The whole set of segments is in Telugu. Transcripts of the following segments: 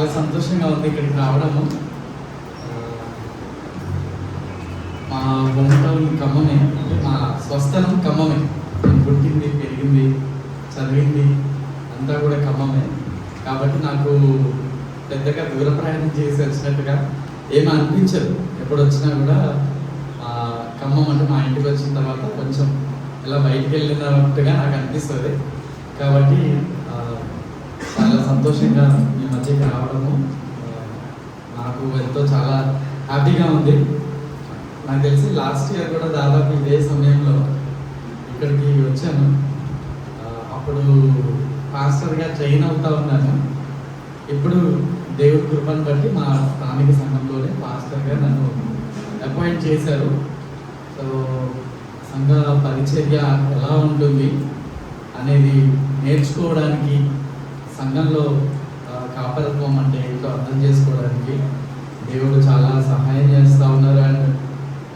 చాలా సంతోషంగా ఉంది ఇక్కడికి రావడము. మా హోమ్ టౌన్ ఖమ్మమే, అంటే మా స్వస్థలం ఖమ్మమే. నేను పుట్టింది, పెరిగింది, చదివింది అంతా కూడా ఖమ్మమే. కాబట్టి నాకు పెద్దగా దూర ప్రయాణం చేసి వచ్చినట్టుగా ఏమీ అనిపించదు. ఎప్పుడు వచ్చినా కూడా ఖమ్మం అంటే మా ఇంటికి వచ్చిన తర్వాత కొంచెం ఇలా బయటికి వెళ్ళినట్టుగా నాకు అనిపిస్తుంది. కాబట్టి చాలా సంతోషంగా ఈ మధ్యకి రావడము నాకు ఎంతో చాలా హ్యాపీగా ఉంది. నాకు తెలిసి లాస్ట్ ఇయర్ కూడా దాదాపు ఇదే సమయంలో ఇక్కడికి వచ్చాను. అప్పుడు పాస్టర్గా ట్రైన్ అవుతా ఉన్నాను. ఇప్పుడు దేవుడి కృపను బట్టి మా స్థానిక సంఘంలోనే పాస్టర్గా నన్ను అపాయింట్ చేశారు. సో సంఘ పరిచర్య ఎలా ఉంటుంది అనేది నేర్చుకోవడానికి, సంఘంలో కాపరత్వం అంటే ఏంటో అర్థం చేసుకోవడానికి దేవుడు చాలా సహాయం చేస్తూ ఉన్నారు. అండ్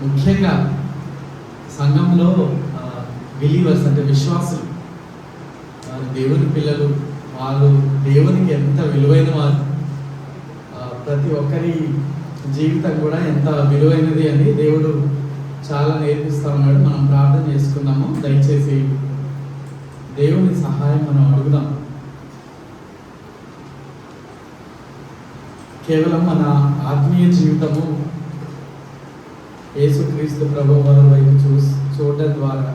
ముఖ్యంగా సంఘంలో బిలీవర్స్ అంటే విశ్వాసులు, దేవుని పిల్లలు, వాళ్ళు దేవునికి ఎంత విలువైన వారు, ప్రతి ఒక్కరి జీవితం కూడా ఎంత విలువైనది అని దేవుడు చాలా నేర్పిస్తూ ఉన్నాడు. మనం ప్రార్థన చేసుకుందాము. దయచేసి దేవుని సహాయం మనం అడుగుదాం. కేవలం మన ఆత్మీయ జీవితము యేసుక్రీస్తు ప్రభువు వారి వైపు చూడడం ద్వారా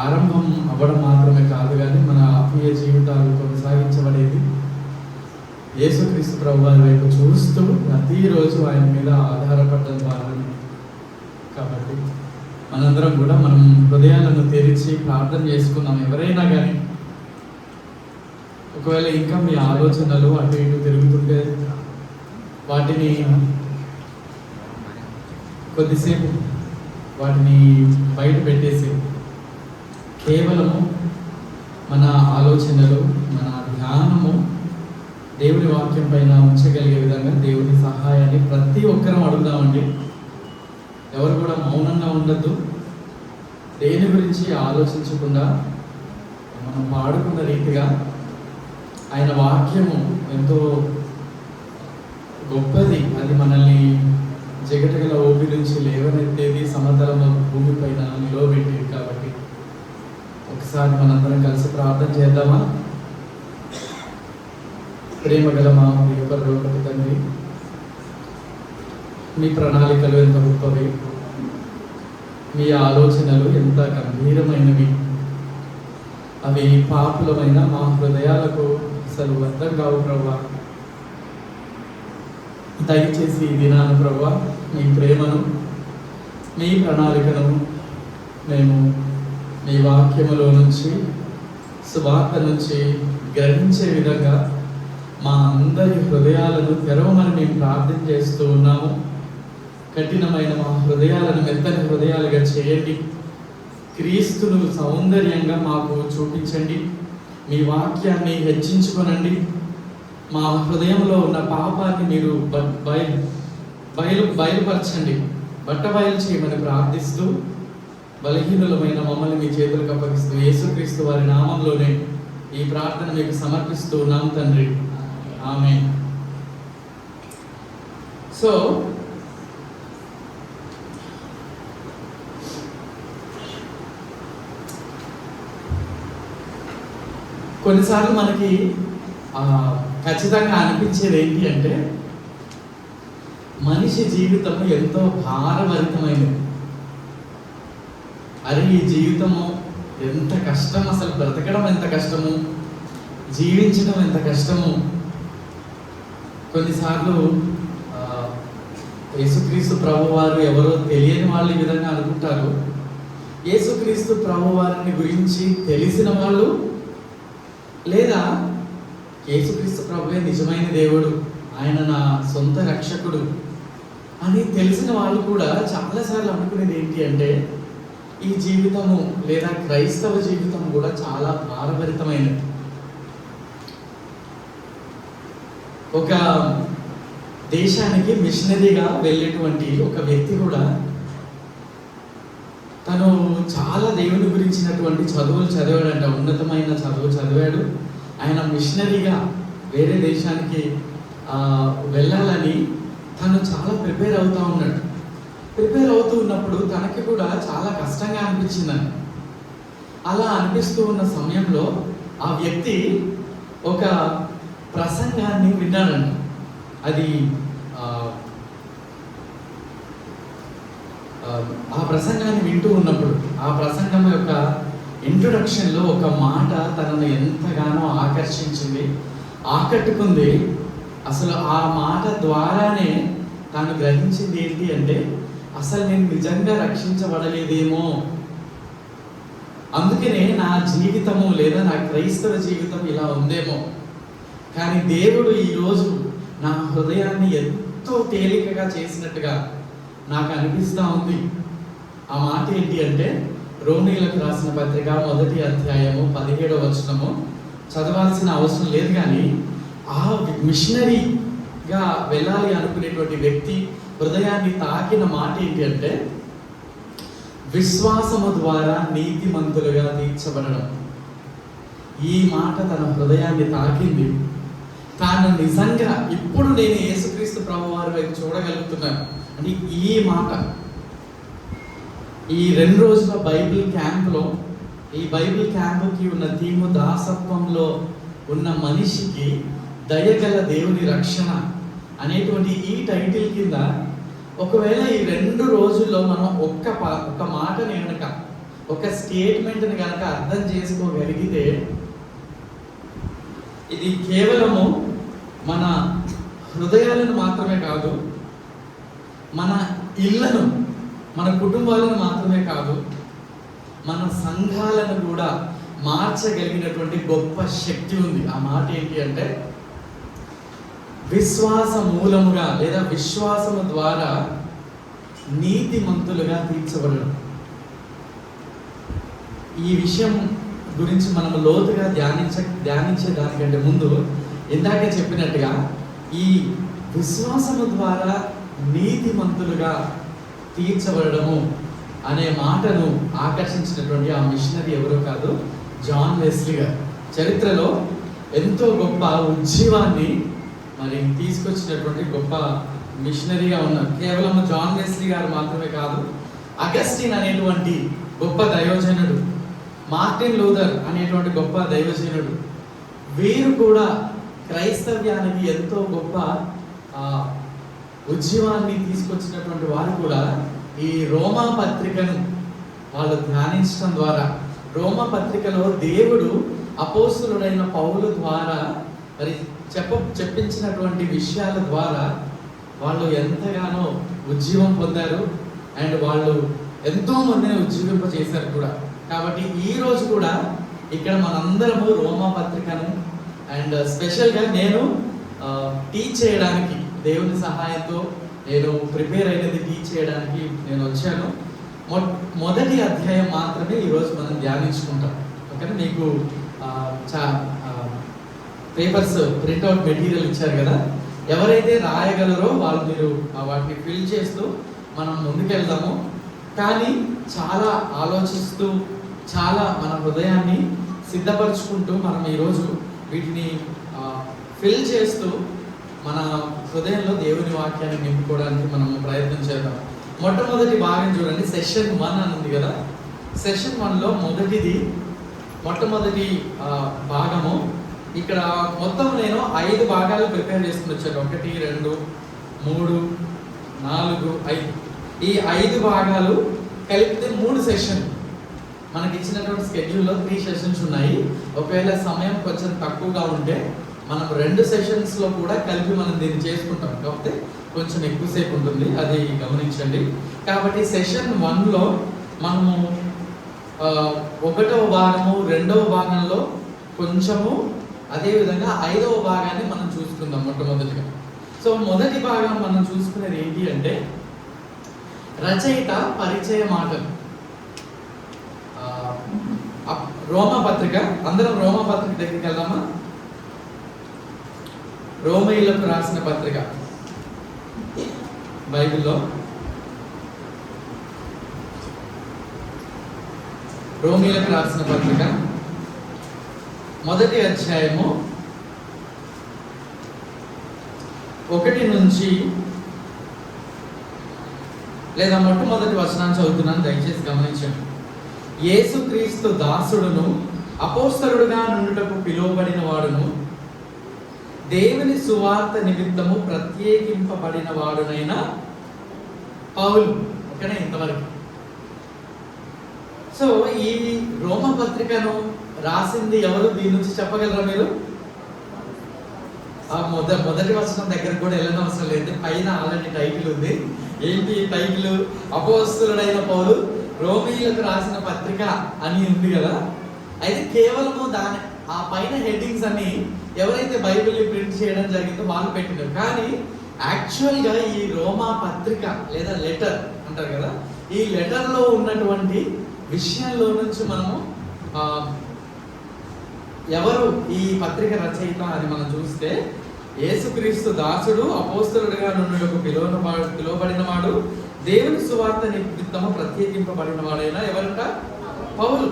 ఆరంభం అవ్వడం మాత్రమే కాదు, కానీ మన ఆత్మీయ జీవితాలు కొనసాగించబడేది యేసుక్రీస్తు ప్రభు వారి వైపు చూస్తూ ప్రతిరోజు ఆయన మీద ఆధారపడడం ద్వారా. కాబట్టి మనందరం కూడా మనం హృదయాలను తెరిచి ప్రార్థన చేసుకుందాం. ఎవరైనా కానీ ఒకవేళ ఇంకా మీ ఆలోచనలు అటు ఇటు తిరుగుతుంటే వాటిని కొద్దిసేపు బయట పెట్టేసి కేవలము మన ఆలోచనలు, మన ధ్యానము దేవుని వాక్యం పైన ఉంచగలిగే విధంగా దేవుని సహాయాన్ని ప్రతి ఒక్కరం అడుగుదామండి. ఎవరు కూడా మౌనంగా ఉండద్దు. దేని గురించి ఆలోచించకుండా మనం పాడుకున్న రీతిగా ఆయన వాక్యము ఎంతో గొప్పది. అది మనల్ని జగటగల ఊపి నుంచి లేవనెత్తేది, సమతల భూమిపైన నిలవబెట్టేది. కాబట్టి ఒకసారి మనందరం కలిసి ప్రార్థన చేద్దామా? ప్రేమ గల మా పరలోకపు తండ్రి, మీ ప్రణాళికలు ఎంత గొప్పవి, మీ ఆలోచనలు ఎంత గంభీరమైనవి. అవి పాపులమైన మా హృదయాలకు అసలు అర్థం కావు ప్రభువా. దయచేసి ఈ దినాన ప్రభువా మీ ప్రేమను, మీ ప్రణాళికను మేము మీ వాక్యములో నుంచి, సువార్త నుంచి గ్రహించే విధంగా మా అందరి హృదయాలను తెరవమని మేము ప్రార్థన చేస్తూ ఉన్నాము. కఠినమైన మా హృదయాలను మెత్తని హృదయాలుగా చేయండి. క్రీస్తును సౌందర్యంగా మాకు చూపించండి. మీ వాక్యాన్ని హెచ్చించుకొనండి. మా హృదయంలో ఉన్న పాపాన్ని మీరు బయలుపరచండి, బట్టబయలు చేయమని ప్రార్థిస్తూ, బలహీనులమైన మమ్మల్ని మీ చేతులకు అప్పగిస్తూ యేసుక్రీస్తు వారి నామంలోనే ఈ ప్రార్థన మీకు సమర్పిస్తూ ఉన్నాం తండ్రి. ఆమేన్. సో కొన్నిసార్లు మనకి ఖచ్చితంగా అనిపించేది ఏంటి అంటే, మనిషి జీవితం ఎంతో భారభరితమైనది. అరే ఈ జీవితము ఎంత కష్టం, అసలు బ్రతకడం ఎంత కష్టము, జీవించడం ఎంత కష్టము. కొన్నిసార్లు యేసుక్రీస్తు ప్రభువారు ఎవరో తెలియని వాళ్ళు ఈ విధంగా అనుకుంటారు. యేసుక్రీస్తు ప్రభువారిని గురించి తెలిసిన వాళ్ళు, లేదా యేసుక్రీస్తు ప్రభువే నిజమైన దేవుడు, ఆయన నా సొంత రక్షకుడు అని తెలిసిన వాళ్ళు కూడా చాలాసార్లు అనుకునేది ఏంటి అంటే, ఈ జీవితము లేదా క్రైస్తవ జీవితం కూడా చాలా భారభరితమైనది. ఒక దేశానికి మిషనరీగా వెళ్ళేటువంటి ఒక వ్యక్తి కూడా తను చాలా దేవుని గురించినటువంటి చదువులు చదివాడంట, ఉన్నతమైన చదువు చదివాడు. ఆయన మిషనరీగా వేరే దేశానికి వెళ్ళాలని తను చాలా ప్రిపేర్ అవుతూ ఉన్నాడు. ప్రిపేర్ అవుతూ ఉన్నప్పుడు తనకి కూడా చాలా కష్టంగా అనిపించిందని. అలా అనిపిస్తూ ఉన్న సమయంలో ఆ వ్యక్తి ఒక ప్రసంగాన్ని విన్నాడంట. అది ఆ ప్రసంగాన్ని వింటూ ఉన్నప్పుడు ఆ ప్రసంగం యొక్క ఇంట్రొడక్షన్లో ఒక మాట తనను ఎంతగానో ఆకర్షించింది, ఆకట్టుకుంది. అసలు ఆ మాట ద్వారానే తాను గ్రహించింది ఏంటి అంటే, అసలు నేను నిజంగా రక్షించబడలేదేమో, అందుకనే నా జీవితము లేదా నా క్రైస్తవ జీవితం ఇలా ఉందేమో. కానీ దేవుడు ఈరోజు నా హృదయాన్ని ఎంతో తేలికగా చేసినట్టుగా నాకు అనిపిస్తూ ఉంది. ఆ మాట ఏంటి అంటే, రోమీయులకు రాసిన పత్రిక 1వ అధ్యాయము 17వ వచనము. చదవాల్సిన అవసరం లేదు, కానీ ఆ మిషనరీగా వెళ్ళాలి అనుకునేటువంటి వ్యక్తి హృదయాన్ని తాకిన మాట ఏంటి అంటే, విశ్వాసము ద్వారా నీతిమంతులుగా తీర్చబడడం. ఈ మాట తన హృదయాన్ని తాకింది. తాను నిజంగా ఇప్పుడు నేను యేసుక్రీస్తు ప్రభువారి వైపు చూడగలుగుతున్నాను అని ఈ మాట. ఈ 2 రోజుల బైబిల్ క్యాంప్లో, ఈ బైబిల్ క్యాంపుకి ఉన్న థీము దాసత్వంలో ఉన్న మనిషికి దయగల దేవుని రక్షణ అనేటువంటి ఈ టైటిల్ కింద ఒకవేళ ఈ 2 రోజుల్లో మనం ఒక్క మాటని కనుక, ఒక స్టేట్మెంట్ని కనుక అర్థం చేసుకోగలిగితే, ఇది కేవలము మన హృదయాలను మాత్రమే కాదు, మన ఇళ్లను, మన కుటుంబాలను మాత్రమే కాదు, మన సంఘాలను కూడా మార్చగలిగినటువంటి గొప్ప శక్తి ఉంది. ఆ మాట ఏంటి అంటే, విశ్వాస మూలముగా లేదా విశ్వాసము ద్వారా నీతిమంతులుగా తీర్చబడడం. ఈ విషయం గురించి మనం లోతుగా ధ్యానించే దానికంటే ముందు ఇందాక చెప్పినట్టుగా ఈ విశ్వాసము ద్వారా నీతిమంతులుగా తీర్చబడము అనే మాటను ఆకర్షించినటువంటి ఆ మిషనరీ ఎవరో కాదు, జాన్ వెస్లీ గారు. చరిత్రలో ఎంతో గొప్ప ఉజ్జీవాన్ని మరి తీసుకొచ్చినటువంటి గొప్ప మిషనరీగా ఉన్నారు. కేవలం జాన్ వెస్లీ గారు మాత్రమే కాదు, అగస్టిన్ అనేటువంటి గొప్ప దైవజనుడు, మార్టిన్ లూథర్ అనేటువంటి గొప్ప దైవజనుడు, వీరు కూడా క్రైస్తవ్యానికి ఎంతో గొప్ప ఉజ్జీవాన్ని తీసుకొచ్చినటువంటి వారు కూడా ఈ రోమా పత్రికను వాళ్ళు ధ్యానించడం ద్వారా, రోమా పత్రికలో దేవుడు అపోస్తులుడైన పౌలు ద్వారా మరి చెప్పించినటువంటి విషయాల ద్వారా వాళ్ళు ఎంతగానో ఉజ్జీవం పొందారు. అండ్ వాళ్ళు ఎంతో మందిని ఉజ్జీవింపజేశారు కూడా. కాబట్టి ఈ రోజు కూడా ఇక్కడ మనందరము రోమా పత్రికను అండ్ స్పెషల్గా నేను టీచ్ చేయడానికి, దేవుని సహాయంతో నేను ప్రిపేర్ అయినది టీచ్ చేయడానికి నేను వచ్చాను. మొదటి అధ్యాయం మాత్రమే ఈరోజు మనం ధ్యానించుకుంటాం. ఓకేనా? మీకు పేపర్స్ ప్రింట్అవుట్ మెటీరియల్ ఇచ్చారు కదా, ఎవరైతే రాయగలరో వాళ్ళు మీరు వాటిని ఫిల్ చేస్తూ మనం ముందుకెళ్దాము. కానీ చాలా ఆలోచిస్తూ, చాలా మన హృదయాన్ని సిద్ధపరచుకుంటూ మనం ఈరోజు వీటిని ఫిల్ చేస్తూ మన హృదయంలో దేవుని వాక్యాన్ని నింపుకోవడానికి మనం ప్రయత్నం చేద్దాం. మొట్టమొదటి భాగం చూడండి, సెషన్ 1 అని ఉంది కదా. సెషన్ 1లో మొట్టమొదటి భాగము. ఇక్కడ మొత్తం నేను 5 భాగాలు ప్రిపేర్ చేసుకుని వచ్చాను. 1, 2, 3, 4, 5. ఈ 5 భాగాలు కలిపితే 3 సెషన్. మనకి ఇచ్చినటువంటి స్కెడ్యూల్లో 3 సెషన్స్ ఉన్నాయి. ఒకవేళ సమయం కొంచెం తక్కువగా ఉంటే మనం 2 సెషన్స్లో కూడా కలిపి మనం దీన్ని చేసుకుంటాం. కాకపోతే కొంచెం ఎక్కువసేపు ఉంటుంది, అది గమనించండి. కాబట్టి సెషన్ 1లో మనము 1వ భాగము, 2వ భాగంలో కొంచెము, అదేవిధంగా 5వ భాగాన్ని మనం చూసుకుందాం మొట్టమొదటిగా. సో మొదటి భాగం మనం చూసుకునేది ఏంటి అంటే, రచయిత పరిచయ మాటలు. రోమా పత్రిక, అందరం రోమా పత్రిక దగ్గరికి వెళ్దామా? రోమీయులకు రాసిన పత్రిక బైబిల్లో, రోమీయులకు రాసిన పత్రిక మొదటి అధ్యాయము 1 నుంచి లేదా మొట్టమొదటి వచనాన్ని చదువుతున్నాను, దయచేసి గమనించండి. యేసుక్రీస్తు దాసుడును అపోస్తలుడుగా నుండుటకు పిలువబడిన వాడును దేవుని సువార్త నిమిత్తము ప్రత్యేకింపబడిన వాడునైన పౌలు. ఓకేనా, ఇంతవరకు. సో ఈ రోమ పత్రికను రాసింది ఎవరు? దీని నుంచి చెప్పగలరా మీరు? మొదటి వచనం దగ్గర కూడా వెళ్ళిన అవసరం లేదు, పైన ఆల్రెడీ టైటిల్ ఉంది. ఏంటి టైటిల్? అపోస్తలుడైన పౌలు రోమీయులకు రాసిన పత్రిక అని ఉంది కదా. అయితే కేవలము దాని ఆ పైన హెడ్డింగ్స్ అన్ని ఎవరైతే బైబిల్ని ప్రింట్ చేయడం జరిగిందో వాళ్ళు పెట్టినారు. కానీ యాక్చువల్గా ఈ రోమా పత్రిక లేదా లెటర్ అంటారు కదా, ఈ లెటర్లో ఉన్నటువంటి విషయంలో నుంచి మనము ఎవరు ఈ పత్రిక రచయిత అని మనం చూస్తే, యేసుక్రీస్తు దాసుడు అపోస్తలుడిగా నుండుటకు పిలువబడిన వాడు దేవుని సువార్త నిమిత్తము ప్రత్యేకింపబడిన వాడైనా ఎవరంట? పౌలు.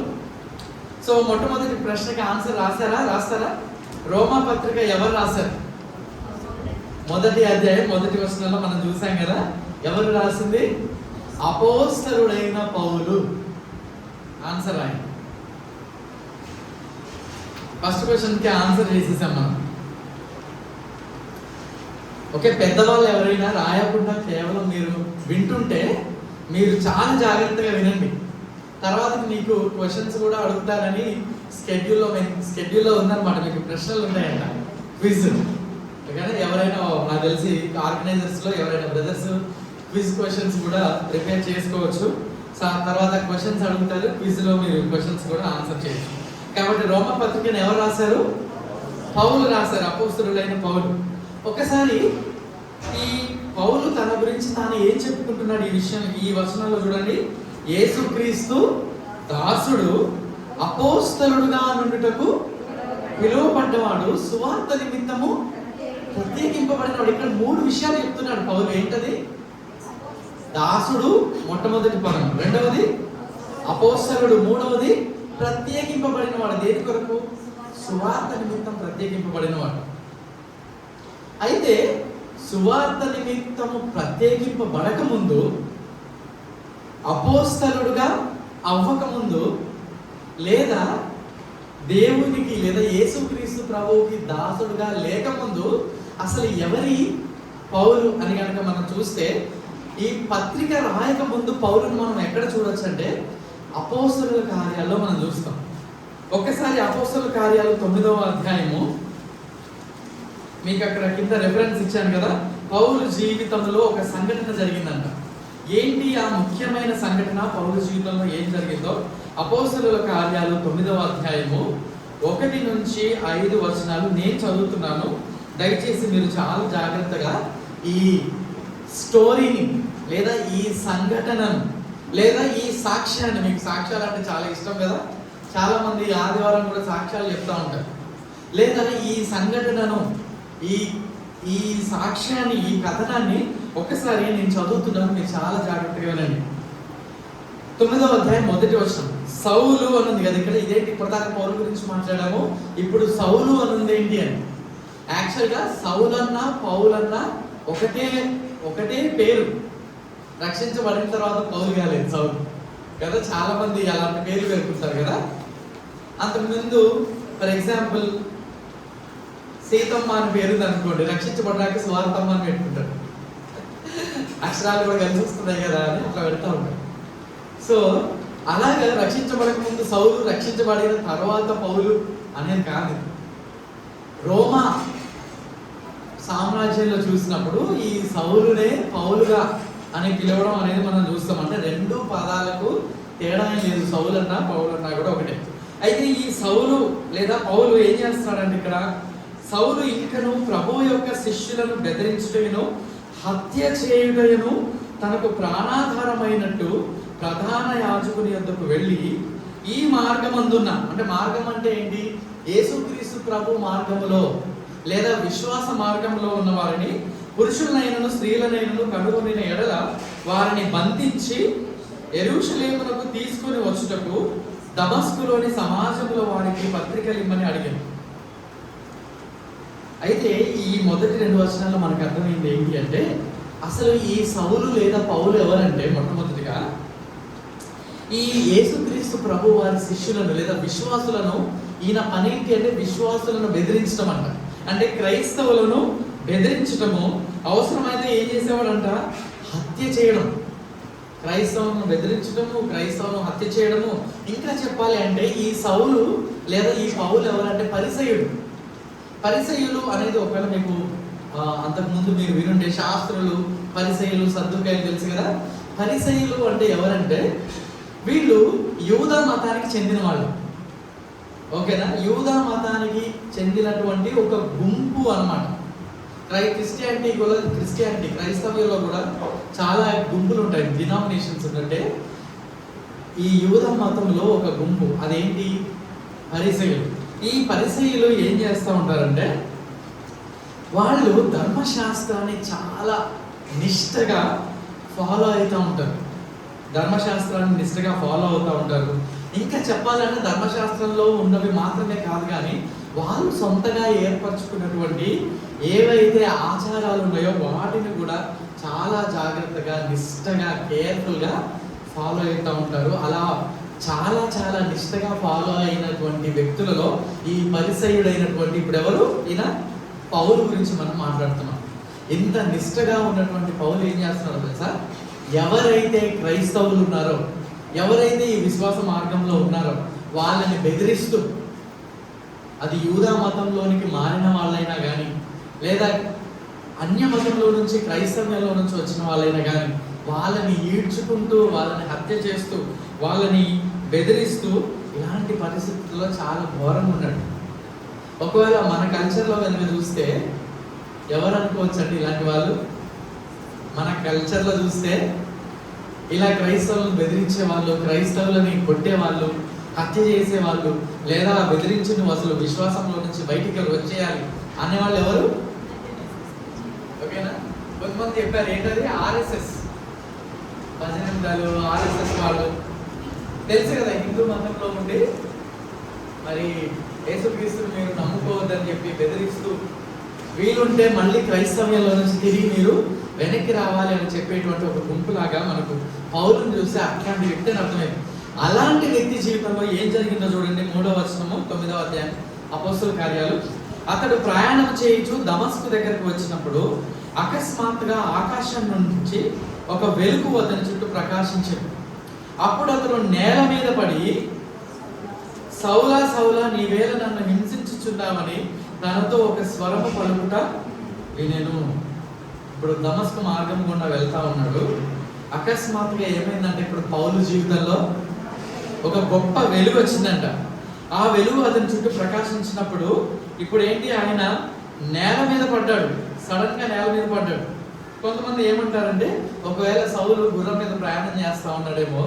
సో మొట్టమొదటి ప్రశ్నకి ఆన్సర్ రాస్తారా? రోమా పత్రిక ఎవరు రాశారు? మొదటి అధ్యాయం మొదటి వచనంలో మనం చూసాం కదా, ఎవరు రాసింది? అపోస్తలుడైన పౌలు. ఆన్సర్ ఆయన. ఫస్ట్ క్వశ్చన్కి ఆన్సర్ చేసేసాం మనం. ఓకే, పెద్దవాళ్ళు ఎవరైనా రాయకుండా కేవలం మీరు వింటుంటే మీరు చాలా జాగ్రత్తగా వినండి. తర్వాత మీకు క్వశ్చన్స్ కూడా అడుగుతారని స్కెడ్యూల్లో ఉందన్నమాట. మీకు ప్రశ్నలు ఉన్నాయంట, క్విజ్. కానీ ఎవరైనా నాకు తెలిసి ఆర్గనైజర్స్లో ఎవరైనా బ్రదర్స్ క్విజ్ క్వశ్చన్స్ కూడా ప్రిపేర్ చేసుకోవచ్చు. తర్వాత క్వశ్చన్స్ అడుగుతారు, క్విజ్లో మీరు క్వశ్చన్స్ కూడా ఆన్సర్ చేయొచ్చు. కాబట్టి రోమ పత్రికను ఎవరు రాశారు? పౌలు రాశారు, అపోస్తలుడైన పౌలు. ఒకసారి ఈ పౌలు తన గురించి తాను ఏం చెప్పుకుంటున్నాడు ఈ విషయం ఈ వచనంలో చూడండి. యేసుక్రీస్తు దాసుడు అపోస్తలుడుగా నుండుటకు పిలువబడ్డవాడు సువార్త నిమిత్తము ప్రత్యేకింపబడినవాడు. ఇక్కడ 3 విషయాలు చెప్తున్నాడు పౌలు. ఏంటది? దాసుడు మొట్టమొదటి పదం, రెండవది అపోస్తలుడు, మూడవది ప్రత్యేకింపబడిన వాడు. దేని కొరకు? సువార్త నిమిత్తం ప్రత్యేకింపబడిన వాడు. అయితే సువార్త నిమిత్తము ప్రత్యేకింపబడక ముందు, అపోస్తలుడుగా అవ్వక ముందు, లేదా దేవునికి లేదా యేసుక్రీస్తు ప్రభువుకి దాసుడుగా లేకముందు అసలు ఎవరి పౌలు అని కనుక మనం చూస్తే, ఈ పత్రిక రాయక ముందు పౌలును మనం ఎక్కడ చూడొచ్చు అంటే అపోస్తలుల కార్యాల్లో మనం చూస్తాం. ఒక్కసారి అపోస్తలుల కార్యాలు 9వ అధ్యాయము, మీకు అక్కడ కింద రెఫరెన్స్ ఇచ్చాను కదా. పౌలు జీవితంలో ఒక సంఘటన జరిగిందంట. ఏంటి ఆ ముఖ్యమైన సంఘటన? పౌలు జీవితంలో ఏం జరిగిందో అపోస్తలుల కార్యాలు 9వ అధ్యాయము 1 నుంచి 5 వచనాలు నేను చదువుతున్నాను. దయచేసి మీరు చాలా జాగ్రత్తగా ఈ స్టోరీని లేదా ఈ సంఘటనను లేదా ఈ సాక్ష్యాన్ని, మీకు సాక్ష్యాలు అంటే చాలా ఇష్టం కదా, చాలా మంది ఆదివారం కూడా సాక్ష్యాలు చెప్తూ ఉంటారు. లేదా ఈ సంఘటనను, ఈ సాక్ష్యాన్ని, ఈ కథనాన్ని ఒకసారి నేను చదువుతున్నాను, మీరు చాలా జాగ్రత్తగా వినండి. 9వ అధ్యాయం 1వ వచనం. సౌలు అనుంది కదా ఇక్కడ. ఇదేంటి? ఇప్పటిదాకా పౌలు గురించి మాట్లాడాము, ఇప్పుడు సౌలు అనుంది ఏంటి అని. యాక్చువల్గా సౌలన్న పౌలన్న ఒకటే పేరు. రక్షించబడిన తర్వాత పౌలు కాలేదు, సౌలు కదా. చాలా మంది అలాంటి పేర్లు పెట్టుకుంటారు కదా. అంతకుముందు ఫర్ ఎగ్జాంపుల్ సీతమ్మ అని పేరు అనుకోండి, రక్షించబడడానికి స్వార్థమ్మ అని పెట్టుకుంటారు. అక్షరాలు కూడా కలిసి వస్తున్నాయి కదా అని అట్లా పెడతా ఉంటారు. సో అలాగే రక్షించబడక ముందు సౌలు, రక్షించబడిన తర్వాత పౌలు అనేది కాదు. రోమా సామ్రాజ్యంలో చూసినప్పుడు ఈ సౌలునే పౌలుగా అని పిలవడం అనేది మనం చూస్తాం. అంటే 2 పదాలకు తేడా లేదు, సౌలు అన్నా పౌలు అన్నా కూడా ఒకటే. అయితే ఈ సౌలు లేదా పౌలు ఏం చేస్తున్నాడంటే ఇక్కడ, సౌలు ఇంకను ప్రభువు యొక్క శిష్యులను బెదిరించుటను హత్య చేయుటను తనకు ప్రాణాధారమైనట్టు ప్రధాన యాజకుని యొద్దకు వెళ్ళి ఈ మార్గమందున్న, అంటే మార్గం అంటే ఏంటి? యేసుక్రీస్తు ప్రభు మార్గములో లేదా విశ్వాస మార్గంలో ఉన్న వారిని, పురుషులనైనను స్త్రీలనైనను కనుగొనిన ఎడల వారిని బంధించి యెరూషలేమునకు తీసుకొని వచ్చుటకు దమస్కులోని సమాజంలో వారికి పత్రికలు ఇమ్మని అడిగాను. అయితే ఈ మొదటి 2 వచనాల్లో మనకు అర్థమైంది ఏంటి అంటే, అసలు ఈ సౌలు లేదా పౌలు ఎవరంటే, మొట్టమొదటిగా ఈ యేసుక్రీస్తు ప్రభు వారి శిష్యులను లేదా విశ్వాసులను, ఈయన పని ఏంటి అంటే విశ్వాసులను బెదిరించడం అంట. అంటే క్రైస్తవులను బెదిరించటము, అవసరమైతే ఏం చేసేవాడంట, హత్య చేయడం. క్రైస్తవులను బెదిరించడము, క్రైస్తవులను హత్య చేయడము. ఇంకా చెప్పాలి అంటే ఈ సౌలు లేదా ఈ పౌలు ఎవరంటే పరిసయ్యుడు. పరిసయ్యులు అనేది ఒకవేళ మీకు అంతకుముందు మీరు వినుండే, శాస్త్రులు, పరిసయ్యులు, సద్దుకాయలు తెలుసు కదా. పరిసయ్యులు అంటే ఎవరంటే వీళ్ళు యూదా మతానికి చెందిన వాళ్ళు. ఓకేనా, యూదా మతానికి చెందినటువంటి ఒక గుంపు అన్నమాట. క్రిస్టియానిటీ క్రైస్తవ్యంలో కూడా చాలా గుంపులు ఉంటాయి, డినామినేషన్స్ ఉన్నట్టే ఈ యూదా మతంలో ఒక గుంపు, అదేంటి, పరిసయ్యులు. ఈ పరిసయ్యులు ఏం చేస్తూ ఉంటారంటే, వాళ్ళు ధర్మశాస్త్రాన్ని చాలా నిష్టగా ఫాలో అవుతూ ఉంటారు. ధర్మశాస్త్రాన్ని నిష్టగా ఫాలో అవుతూ ఉంటారు. ఇంకా చెప్పాలంటే ధర్మశాస్త్రంలో ఉన్నవి మాత్రమే కాదు, కానీ వాళ్ళు సొంతగా ఏర్పరచుకున్నటువంటి ఏవైతే ఆచారాలు ఉన్నాయో వాటిని కూడా చాలా జాగ్రత్తగా, నిష్టగా, కేర్ఫుల్గా ఫాలో అవుతూ ఉంటారు. అలా చాలా చాలా నిష్టగా ఫాలో అయినటువంటి వ్యక్తులలో ఈ పరిసయ్యుడైనటువంటి, ఇప్పుడు ఎవరు, ఈయన పౌలు గురించి మనం మాట్లాడుతున్నాం. ఇంత నిష్టగా ఉన్నటువంటి పౌలు ఏం చేస్తున్నారో తెలుసా, ఎవరైతే క్రైస్తవులు ఉన్నారో, ఎవరైతే ఈ విశ్వాస మార్గంలో ఉన్నారో వాళ్ళని బెదిరిస్తూ, అది యూదా మతంలోనికి మారిన వాళ్ళైనా కానీ, లేదా అన్య మతంలో నుంచి క్రైస్తవ్యంలో నుంచి వచ్చిన వాళ్ళైనా కానీ, వాళ్ళని ఈడ్చుకుంటూ, వాళ్ళని హత్య చేస్తూ, వాళ్ళని బెదిరిస్తూ, ఇలాంటి పరిస్థితుల్లో చాలా ఘోరంగా ఉన్నాడు. ఒకవేళ మన కల్చర్లో కనుక చూస్తే ఎవరు అనుకోవచ్చండి ఇలాంటి వాళ్ళు? మన కల్చర్లో చూస్తే ఇలా క్రైస్తవులను బెదిరించే వాళ్ళు, క్రైస్తవులని కొట్టేవాళ్ళు, హత్య చేసేవాళ్ళు, లేదా బెదిరించిన అసలు విశ్వాసంలో నుంచి బయటికి వచ్చేయాలి అనేవాళ్ళు ఎవరు? ఓకేనా, కొంతమంది చెప్పారు ఏంటది, ఆర్ఎస్ఎస్ భజనందాలు, ఆర్ఎస్ఎస్ వాళ్ళు తెలుసు కదా, హిందూ మతంలో ఉండి మరి యేసుక్రీస్తుని మీరు నమ్ముకోవద్దని చెప్పి బెదిరిస్తూ, వీలుంటే మళ్ళీ క్రైస్తవ్యంలో నుంచి తిరిగి మీరు వెనక్కి రావాలి అని చెప్పేటువంటి ఒక గుంపులాగా మనకు పౌలుని చూస్తే అట్లాంటి వ్యక్తి అని అర్థమైంది. అలాంటి వ్యక్తి జీవితంలో ఏం జరిగిందో చూడండి, 3వ వచనము 9వ అధ్యాయం అపోస్తలుల కార్యాలు. అతడు ప్రయాణం చేయించు దమస్కు దగ్గరకు వచ్చినప్పుడు అకస్మాత్తుగా ఆకాశం నుంచి ఒక వెలుగు అతని చుట్టూ ప్రకాశించింది. అప్పుడు అతను నేల మీద పడి, సౌలా సౌలా నీవేళ నన్ను హింసించుచున్నావని తనతో ఒక స్వరము పలుకుట వినెను. ఇప్పుడు దమస్కు మార్గం గుండా వెళ్తా ఉన్నాడు. అకస్మాత్తుగా ఏమైందంటే, ఇప్పుడు పౌలు జీవితంలో ఒక గొప్ప వెలుగు వచ్చిందంట. ఆ వెలుగు అతని చుట్టూ ప్రకాశించినప్పుడు ఇప్పుడు ఏంటి, ఆయన నేల మీద పడ్డాడు. సడన్ గా నేల మీద పడ్డాడు. కొంతమంది ఏమంటారంటే, ఒకవేళ సౌలు గుర్రం మీద ప్రయాణం చేస్తా ఉన్నాడేమో,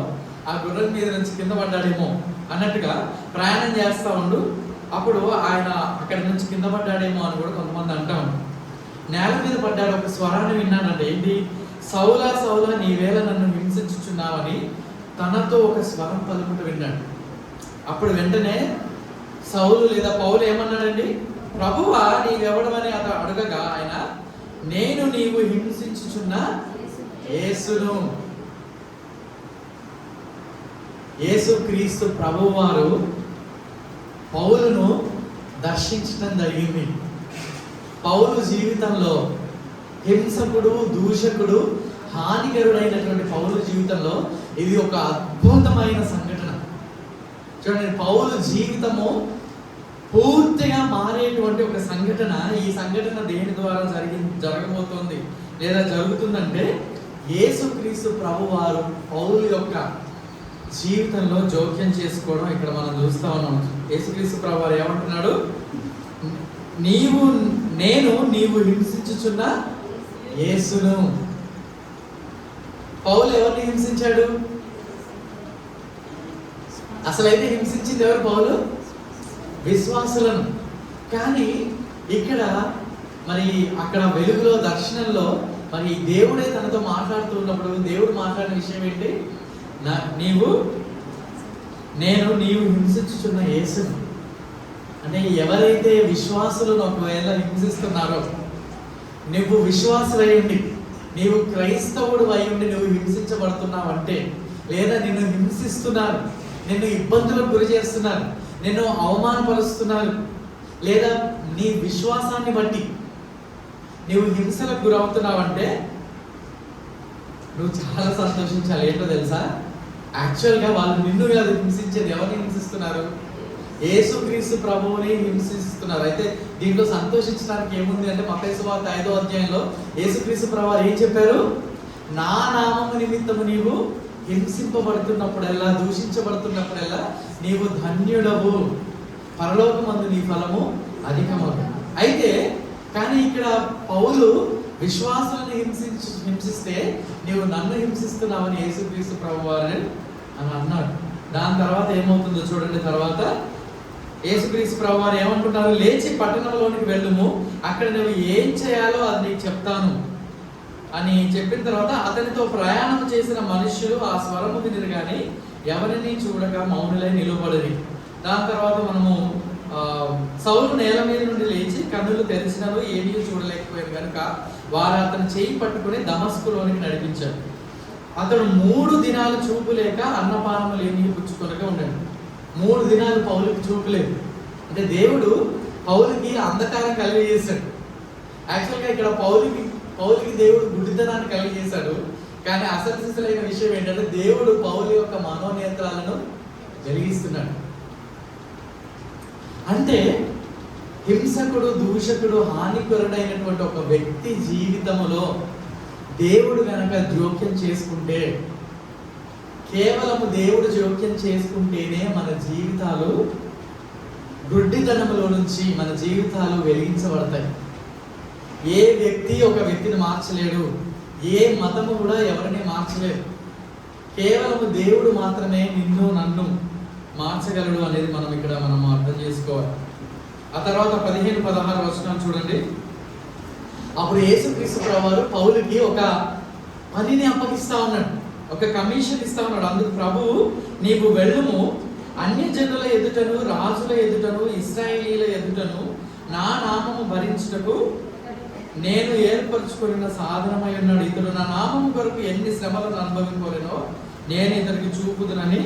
ఆ గుర్రం మీద నుంచి కింద పడ్డాడేమో అన్నట్టుగా ప్రయాణం చేస్తా ఉండు, అప్పుడు ఆయన అక్కడి నుంచి కింద పడ్డాడేమో అని కూడా కొంతమంది అంటా ఉంటారు. నేల మీద పడ్డాడు. ఒక స్వరాన్ని విన్నాడంటే, ఏంటి, సౌలా సౌలా నీవేళ నన్ను హింసించుచున్నావని తనతో ఒక స్వరం పలుకుట విన్నాడు. అప్పుడు వెంటనే సౌలు లేదా పౌలు ఏమన్నాడండి, ప్రభువా నీవెవడమని అతను అడగగా ఆయన, నేను నీవు హింసించుచున్న యేసును. యేసుక్రీస్తు ప్రభువారు పౌలును దర్శించడం జరిగింది. పౌలు జీవితంలో హింసకుడు, దూషకుడు, హానికరుడైనటువంటి పౌలు జీవితంలో ఇది ఒక అద్భుతమైన సంఘటన. చూడండి, పౌలు జీవితము పూర్తిగా మారేటువంటి ఒక సంఘటన. ఈ సంఘటన దేని ద్వారా జరగబోతోంది లేదా జరుగుతుందంటే, యేసుక్రీస్తు ప్రభువారు పౌలు యొక్క జీవితంలో జోక్యం చేసుకోవడం ఇక్కడ మనం చూస్తా ఉన్నాం. యేసుక్రీస్తు ప్రభువారు ఏమంటున్నాడు, నీవు హింసించుచున్న యేసును. పౌలు ఎవరిని హింసించాడు? అసలైతే హింసించింది ఎవరు? పౌలు విశ్వాసులను. కానీ ఇక్కడ మరి అక్కడ వెలుగులో, దర్శనంలో మరి దేవుడే తనతో మాట్లాడుతూ ఉన్నప్పుడు దేవుడు మాట్లాడిన విషయం ఏంటి, నీవు నేను నీవు హింసించుచున్న యేసును. అంటే ఎవరైతే విశ్వాసులను ఒకవేళ హింసిస్తున్నారో, నువ్వు విశ్వాసులై ఉండి, నీవు క్రైస్తవుడు అయి ఉండి నువ్వు హింసించబడుతున్నావంటే, లేదా నిన్ను హింసిస్తున్నారు, నిన్ను ఇబ్బందులకు గురి చేస్తున్నారు, నిన్ను అవమానపరుస్తున్నారు, లేదా నీ విశ్వాసాన్ని బట్టి నీవు హింసలకు గురవుతున్నావంటే నువ్వు చాలా సంతోషించాలి. ఏంటో తెలుసా? యాక్చువల్గా వాళ్ళు నిన్ను కాదు హింసించేది, ఎవరిని హింసిస్తున్నారు? యేసుక్రీస్తు ప్రభువుని హింసిస్తున్నారు. అయితే దీంట్లో సంతోషించడానికి ఏముంది అంటే, మత్తయి సువార్త 5వ అధ్యాయంలో యేసుక్రీస్తు ప్రభువు ఏం చెప్పారు? నా నామము నిమిత్తము నీవు హింసింపబడుతున్నప్పుడల్లా, దూషించబడుతున్నప్పుడల్లా నీవు ధన్యుడవు, పరలోకమందు నీ ఫలము అధికమవుతుంది. అయితే కానీ ఇక్కడ పౌలు విశ్వాసాలను హింసిస్తే నీవు నన్ను హింసిస్తున్నావని యేసుక్రీస్తు ప్రభువు అని అన్నాడు. దాని తర్వాత ఏమవుతుందో చూడండి. తర్వాత యేసుక్రీస్తు ప్రభువారు ఏమంటున్నారు? లేచి పట్టణంలోనికి వెళ్ళుము, అక్కడ నువ్వు ఏం చేయాలో అది నీకు చెప్తాను అని చెప్పిన తర్వాత అతనితో ప్రయాణం చేసిన మనుష్యులు ఆ స్వరము వినిరు కానీ ఎవరిని చూడక మౌనులై నిలువబడిరి. దాని తర్వాత మనము సౌలు నేల మీద నుండి లేచి కన్నులు తెరిచినను ఏమీ చూడలేకపోయారు కనుక వారు అతను చేయి పట్టుకుని దమస్కులోనికి నడిపించారు. అతడు 3 దినాలు చూపు లేక అన్నపానములు ఏమీ పుచ్చుకొనక ఉండండి. 3 దినాలు పౌలుకి చూపు లేదు. అంటే దేవుడు పౌలుకి అంధకారం కలిగజేశాడు. యాక్చువల్గా ఇక్కడ పౌలుకి దేవుడు గుడ్డితనాన్ని కలిగజేశాడు. కానీ అసలు సిసలైన విషయం ఏంటంటే, దేవుడు పౌలు యొక్క మనోనేత్రాలను వెలిగిస్తున్నాడు. అంటే హింసకుడు, దూషకుడు, హానికరుడైనటువంటి ఒక వ్యక్తి జీవితంలో దేవుడు గనక జోక్యం చేసుకుంటే, కేవలము దేవుడు జోక్యం చేసుకుంటేనే మన జీవితాలు గుడ్డితనంలో నుంచి మన జీవితాలు వెలిగించబడతాయి. ఏ వ్యక్తి ఒక వ్యక్తిని మార్చలేడు, ఏ మతము కూడా ఎవరిని మార్చలేదు. కేవలము దేవుడు మాత్రమే నిన్ను నన్ను మార్చగలడు అనేది మనం అర్థం చేసుకోవాలి. ఆ తర్వాత 15-16 వచనాలు చూడండి. అప్పుడు యేసుక్రీస్తు ప్రభువారు పౌలుకి ఒక పనిని అప్పగిస్తా ఉన్నాడు, ఒక కమిషన్ ఇస్తా ఉన్నాడు. అందుకు ప్రభువు, నీవు వెళ్ళుము, అన్యజనుల ఎదుటను, రాజుల ఎదుటను, ఇశ్రాయేలీల ఎదుటను నా నామము భరించుటకు నేను ఏర్పరచుకున్న సాధనమై ఉన్నాడు. ఇతడు నా నామము కొరకు ఎన్ని శ్రమలను అనుభవించుకోలేనో నేను ఇతనికి చూపుదునని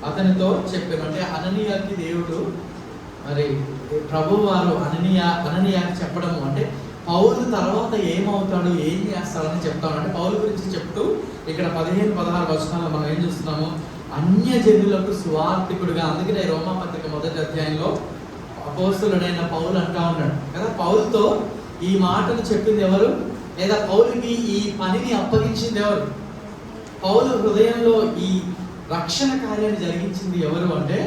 అతనితో చెప్పాను. అంటే అననీయాకి దేవుడు, మరి ప్రభువు వారు అననీయాకి చెప్పడము అంటే పౌలు తర్వాత ఏమవుతాడు, ఏం చేస్తాడని చెప్తాడు. అంటే పౌలు గురించి చెప్తూ ఇక్కడ 15-16 వచనాల్లో మనం ఏం చూస్తున్నాము? అన్యజనులకు సువార్థికుడుగా. అందుకనే రోమాపత్రిక 1వ అధ్యాయంలో అపోస్తలుడైన పౌలు అంటా ఉన్నాడు కదా, పౌలుతో ఈ మాటలు చెప్పింది ఎవరు, లేదా పౌలుకి ఈ పనిని అప్పగించింది ఎవరు, పౌలు హృదయంలో ఈ రక్షణ కార్యాన్ని జరిగించింది ఎవరు అంటే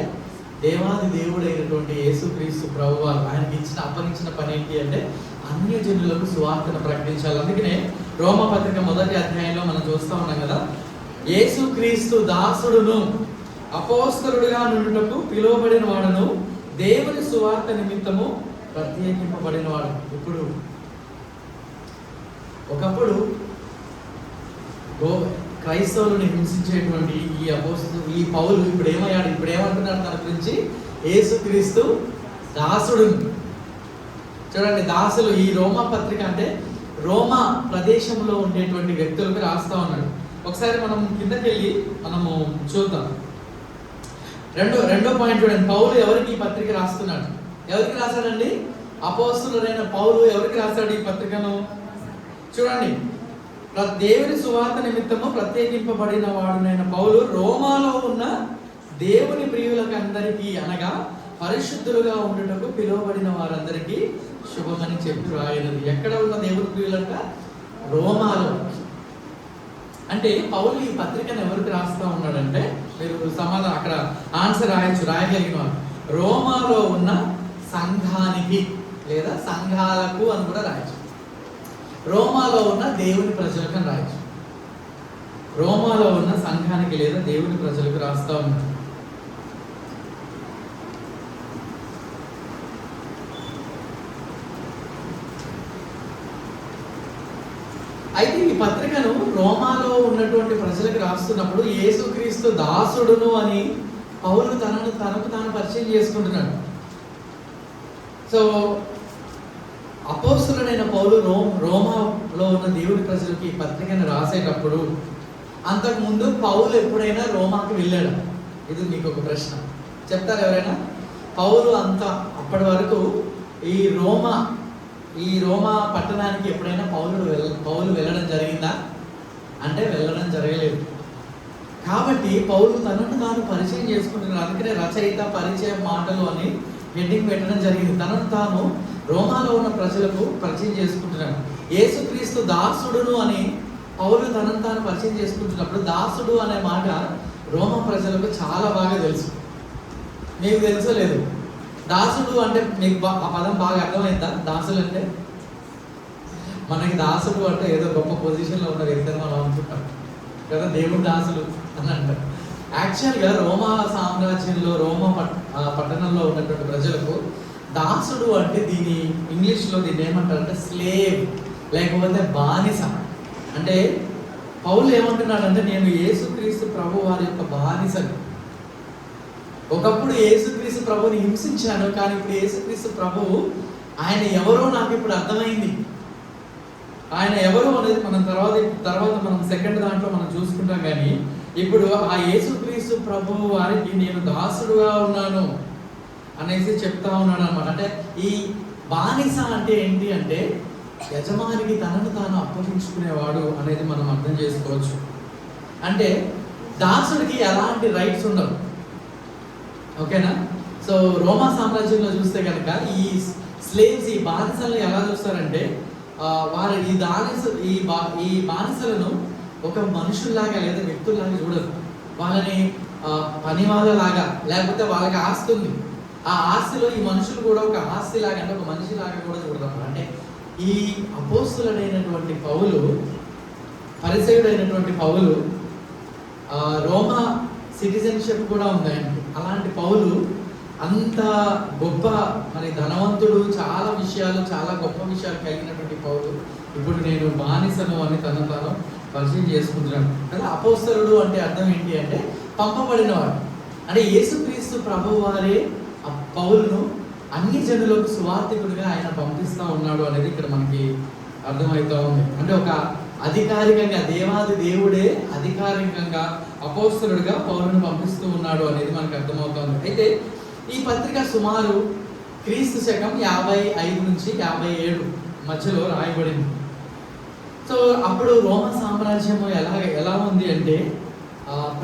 దేవాది దేవుడైనటువంటి యేసుక్రీస్తు ప్రభువారు. ఆయనకి అప్పగించిన పని ఏంటి అంటే అన్యజనులకు సువార్తను ప్రకటించాలి. అందుకనే రోమపత్రిక 1వ అధ్యాయంలో మనం చూస్తూ ఉన్నాం కదా, యేసుక్రీస్తు దాసుడును అపోస్తలుడుగా నుండుటకు పిలువబడిన వాడును, దేవుని సువార్త నిమిత్తము ప్రత్యేకింపబడిన వాడు. ఇప్పుడు ఒకప్పుడు క్రైస్తవులను హింసించేటువంటి ఈ పౌలు ఇప్పుడు ఏమయ్యాడు? ఇప్పుడు ఏమంటున్నాడు తన గురించి? యేసుక్రీస్తు దాసుడు. చూడండి, దాసులు ఈ రోమా పత్రిక అంటే రోమా ప్రదేశంలో ఉండేటువంటి వ్యక్తులకు రాస్తా ఉన్నాడు. ఒకసారి మనం కిందకి వెళ్ళి మనము చూద్దాం. రెండో పాయింట్ చూడండి. పౌలు ఎవరికి ఈ పత్రిక రాస్తున్నాడు? ఎవరికి రాశాడండి? అపోస్తలుడైన పౌలు ఎవరికి రాశాడు ఈ పత్రికను? చూడండి, దేవుని సువార్త నిమిత్తము ప్రత్యేకింపబడిన వాడునైన పౌలు రోమాలో ఉన్న దేవుని ప్రియులకు అందరికీ, అనగా పరిశుద్ధులుగా ఉండుటకు పిలువబడిన వారందరికీ శుభమని చెప్పి రాయనది. ఎక్కడ ఉన్న దేవుని ప్రియులంట? రోమాలో. అంటే పౌలు ఈ పత్రికను ఎవరికి రాస్తా ఉన్నాడంటే, మీరు సమాధానం అక్కడ ఆన్సర్ రాయగలిగిన వారు రోమాలో ఉన్న సంఘానికి లేదా సంఘాలకు అని కూడా రాయచ్చు. రోమాలో ఉన్న దేవుని ప్రజలకు అని రాయచ్చు. రోమాలో ఉన్న సంఘానికి లేదా దేవుని ప్రజలకు రాస్తా ఉన్నాడు. అయితే ఈ పత్రికను రోమాలో ఉన్నటువంటి ప్రజలకు రాస్తున్నప్పుడు యేసుక్రీస్తు దాసుడును అని పౌలు తనకు తాను పరిచయం చేసుకుంటున్నాడు. సో అపోస్తలుడైన పౌలు రోమాలో ఉన్న దేవుడి ప్రజలకి ఈ పత్రికను రాసేటప్పుడు అంతకుముందు పౌలు ఎప్పుడైనా రోమాకి వెళ్ళాడు? ఇది మీకు ఒక ప్రశ్న. చెప్తారు ఎవరైనా? పౌలు అప్పటి వరకు ఈ రోమా పట్టణానికి ఎప్పుడైనా పౌలు వెళ్ళడం జరిగిందా అంటే వెళ్ళడం జరగలేదు. కాబట్టి పౌలు తనను తాను పరిచయం చేసుకుంటున్నాడు. అందుకనే రచయిత పరిచయ మాటలు అని హెడ్డింగ్ పెట్టడం జరిగింది. తనను తాను రోమాలో ఉన్న ప్రజలకు పరిచయం చేసుకుంటున్నాడు. యేసుక్రీస్తు దాసుడును అని పౌలు తనను తాను పరిచయం చేసుకుంటున్నప్పుడు దాసుడు అనే మాట రోమా ప్రజలకు చాలా బాగా తెలుసు. మీకు తెలుసో లేదు? దాసుడు అంటే మీకు ఆ పదం బాగా అర్థమైందా? దాసులు అంటే మనకి దాసుడు అంటే ఏదో గొప్ప పొజిషన్లో ఉన్న వ్యక్తిని మనం అనుకుంటాం కదా, దేవుడు దాసులు అని అంటారు. యాక్చువల్గా రోమా సామ్రాజ్యంలో పట్టణంలో ఉన్నటువంటి ప్రజలకు దాసుడు అంటే ఇంగ్లీష్లో దీన్ని ఏమంటారంటే స్లేవ్, లేకపోతే బానిస. అంటే పౌలు ఏమంటున్నాడంటే నేను యేసుక్రీస్తు ప్రభు వారి యొక్క బానిసను. ఒకప్పుడు యేసుక్రీస్తు ప్రభుని హింసించాను, కానీ ఇప్పుడు యేసుక్రీస్తు ప్రభువు ఆయన ఎవరో నాకు ఇప్పుడు అర్థమైంది. ఆయన ఎవరు అనేది మనం తర్వాత మనం సెకండ్ దాంట్లో మనం చూసుకుంటాం. కానీ ఇప్పుడు ఆ యేసుక్రీస్తు ప్రభువు వారికి నేను దాసుడుగా ఉన్నాను అనేసి చెప్తా ఉన్నాడు అనమాట. అంటే ఈ బానిస అంటే ఏంటి అంటే యజమానికి తనను తాను అప్పగించుకునేవాడు అనేది మనం అర్థం చేసుకోవచ్చు. అంటే దాసుడికి ఎలాంటి రైట్స్ ఉండవు. ఓకేనా? సో రోమా సామ్రాజ్యంలో చూస్తే కనుక ఈ స్లేవ్స్, ఈ బానిసలను ఎలా చూస్తారంటే వారు ఈ బానిసలను ఒక మనుషుల్లాగా లేదా వ్యక్తుల్లాగా చూడరు. వాళ్ళని పని వాళ్ళలాగా, లేకపోతే వాళ్ళకి ఆస్తి ఉంది, ఆ ఆస్తిలో ఈ మనుషులు కూడా ఒక ఆస్తి లాగా, అంటే ఒక మనిషి లాగా కూడా చూడతారు. అంటే ఈ అపోస్తలుడైనటువంటి పౌలు, పరిసయుడైనటువంటి పౌలు రోమా సిటిజన్షిప్ కూడా ఉంది ఆయనకి. అలాంటి పౌలు అంత గొప్ప ధనవంతుడు, చాలా గొప్ప విషయాలు కలిగినటువంటి పౌలు ఇప్పుడు నేను బానిసను అని తను తాను పరిచయం చేసుకుంటున్నాడు కదా. అపోస్తలుడు అంటే అర్థం ఏంటి అంటే పంపబడినవాడు. అంటే యేసుక్రీస్తు ప్రభు వారే పౌలును అన్ని జనులకు సువార్థికుడిగా ఆయన పంపిస్తూ ఉన్నాడు అనేది ఇక్కడ మనకి అర్థమవుతూ ఉంది. అంటే ఒక అధికారికంగా దేవాది దేవుడే అధికారికంగా అపోస్తలుడిగా పౌలును పంపిస్తూ ఉన్నాడు అనేది మనకు అర్థమవుతుంది. అయితే ఈ పత్రిక సుమారు క్రీస్తు శకం 55 నుంచి 57 మధ్యలో రాయబడింది. సో అప్పుడు రోమా సామ్రాజ్యం ఎలా ఉంది అంటే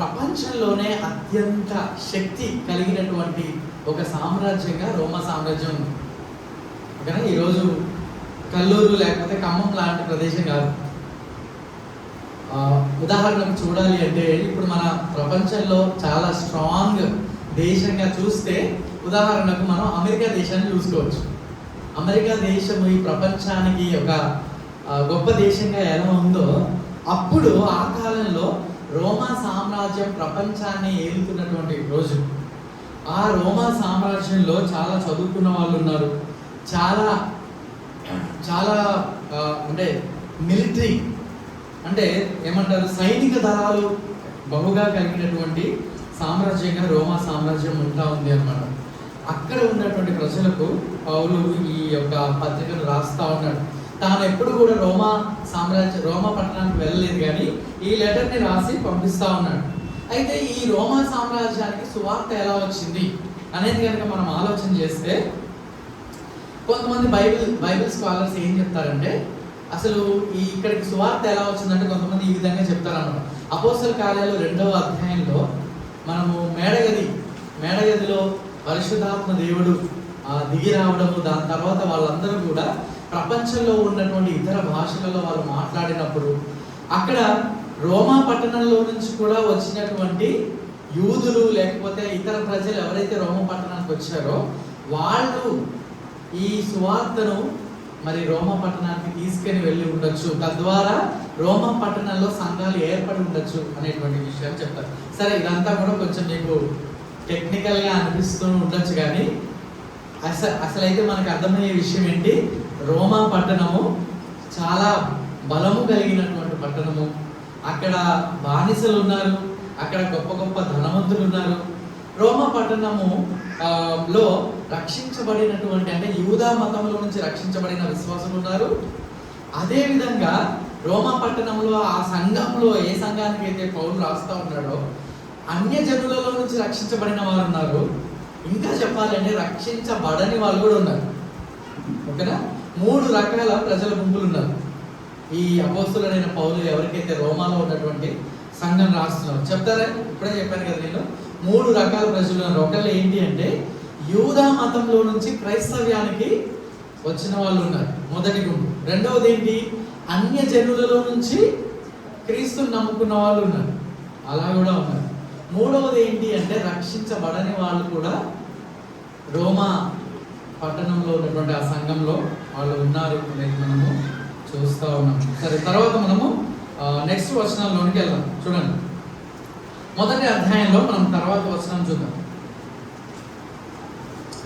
ప్రపంచంలోనే అత్యంత శక్తి కలిగినటువంటి ఒక సామ్రాజ్యంగా రోమా సామ్రాజ్యం ఉంది. ఓకేనా? ఈరోజు కల్లూరు లేకపోతే ఖమ్మం లాంటి ప్రదేశం కాదు. ఉదాహరణకు చూడాలి అంటే ఇప్పుడు మన ప్రపంచంలో చాలా స్ట్రాంగ్ దేశంగా చూస్తే ఉదాహరణకు మనం అమెరికా దేశాన్ని చూసుకోవచ్చు. అమెరికా దేశం ఈ ప్రపంచానికి ఒక గొప్ప దేశంగా ఎలా ఉందో, అప్పుడు ఆ కాలంలో రోమా సామ్రాజ్యం ప్రపంచాన్ని ఏలుతున్నటువంటి రోజు. ఆ రోమా సామ్రాజ్యంలో చాలా చదువుకున్న వాళ్ళు ఉన్నారు, చాలా అంటే మిలిటరీ అంటే ఏమంటారు సైనిక దళాలు బహుగా కలిగినటువంటి సామ్రాజ్యంగా రోమా సామ్రాజ్యం ఉంటా ఉంది అన్నమాట. అక్కడ ఉన్నటువంటి ప్రజలకు పౌలు ఈ యొక్క పత్రికను రాస్తా ఉన్నాడు. తాను ఎప్పుడు కూడా రోమా పట్టణానికి వెళ్ళలేదు, కానీ ఈ లెటర్ని రాసి పంపిస్తా ఉన్నాడు. అయితే ఈ రోమా సామ్రాజ్యానికి సువార్త ఎలా వచ్చింది అనేది కనుక మనం ఆలోచన చేస్తే కొంతమంది బైబిల్ స్కాలర్స్ ఏం చెప్తారంటే అసలు ఇక్కడికి సువార్త ఎలా వచ్చిందంటే కొంతమంది ఈ విధంగా చెప్తారన్నమాట. అపోస్తల కార్యాలు 2వ అధ్యాయంలో మనము మేడగదిలో పరిశుద్ధాత్మ దేవుడు దిగి రావడము, దాని తర్వాత వాళ్ళందరూ కూడా ప్రపంచంలో ఉన్నటువంటి ఇతర భాషలలో వాళ్ళు మాట్లాడినప్పుడు అక్కడ రోమా పట్టణంలో నుంచి కూడా వచ్చినటువంటి యూదులు లేకపోతే ఇతర ప్రజలు ఎవరైతే రోమా పట్టణానికి వచ్చారో వాళ్ళు ఈ సువార్తను రోమా పట్టణానికి తీసుకొని వెళ్ళి ఉండొచ్చు, తద్వారా రోమా పట్టణంలో సంఘాలు ఏర్పడి ఉండొచ్చు అనేటువంటి విషయాలు చెప్తారు. సరే, ఇదంతా కూడా కొంచెం మీకు టెక్నికల్గా అనిపిస్తూ ఉండొచ్చు, కానీ అసలైతే మనకు అర్థమయ్యే విషయం ఏంటి, రోమా పట్టణము చాలా బలము కలిగినటువంటి పట్టణము. అక్కడ బానిసలు ఉన్నారు, అక్కడ గొప్ప గొప్ప ధనవంతులు ఉన్నారు, రోమా పట్టణము లో రక్షించబడినటువంటి, అంటే యూదా మతంలో నుంచి రక్షించబడిన విశ్వాసులు ఉన్నారు. అదేవిధంగా రోమా పట్టణంలో ఆ సంఘంలో, ఏ సంఘానికి అయితే పౌలు రాస్తా ఉన్నాడో, అన్యజనులలో నుంచి రక్షించబడిన వారు ఉన్నారు. ఇంకా చెప్పాలంటే రక్షించబడని వాళ్ళు కూడా ఉన్నారు. ఓకేనా? 3 రకాల ప్రజల గుంపులు ఉన్నారు. ఈ అపోస్తులైన పౌలు ఎవరికైతే రోమాలో ఉన్నటువంటి సంఘం రాస్తున్నారు చెప్తారా? ఇప్పుడే చెప్పాను కదా నేను, 3 రకాల ప్రజలు ఉన్నారు. ఒకళ్ళు ఏంటి అంటే యూదా మతంలో నుంచి క్రైస్తవ్యానికి వచ్చిన వాళ్ళు ఉన్నారు, మొదటి గుంపు. రెండవది ఏంటి, అన్య జనులలో నుంచి క్రీస్తుని నమ్ముకున్న వాళ్ళు ఉన్నారు, అలా కూడా ఉన్నారు. మూడవది ఏంటి అంటే రక్షించబడని వాళ్ళు కూడా రోమా పట్టణంలో ఉన్నటువంటి ఆ సంఘంలో వాళ్ళు ఉన్నారు అనేది మనము చూస్తూ ఉన్నాం. సరే, తర్వాత మనము నెక్స్ట్ వచనాల్లోనికి వెళ్దాం. చూడండి, మొదటి అధ్యాయంలో మనం తర్వాత వచనం చూద్దాం.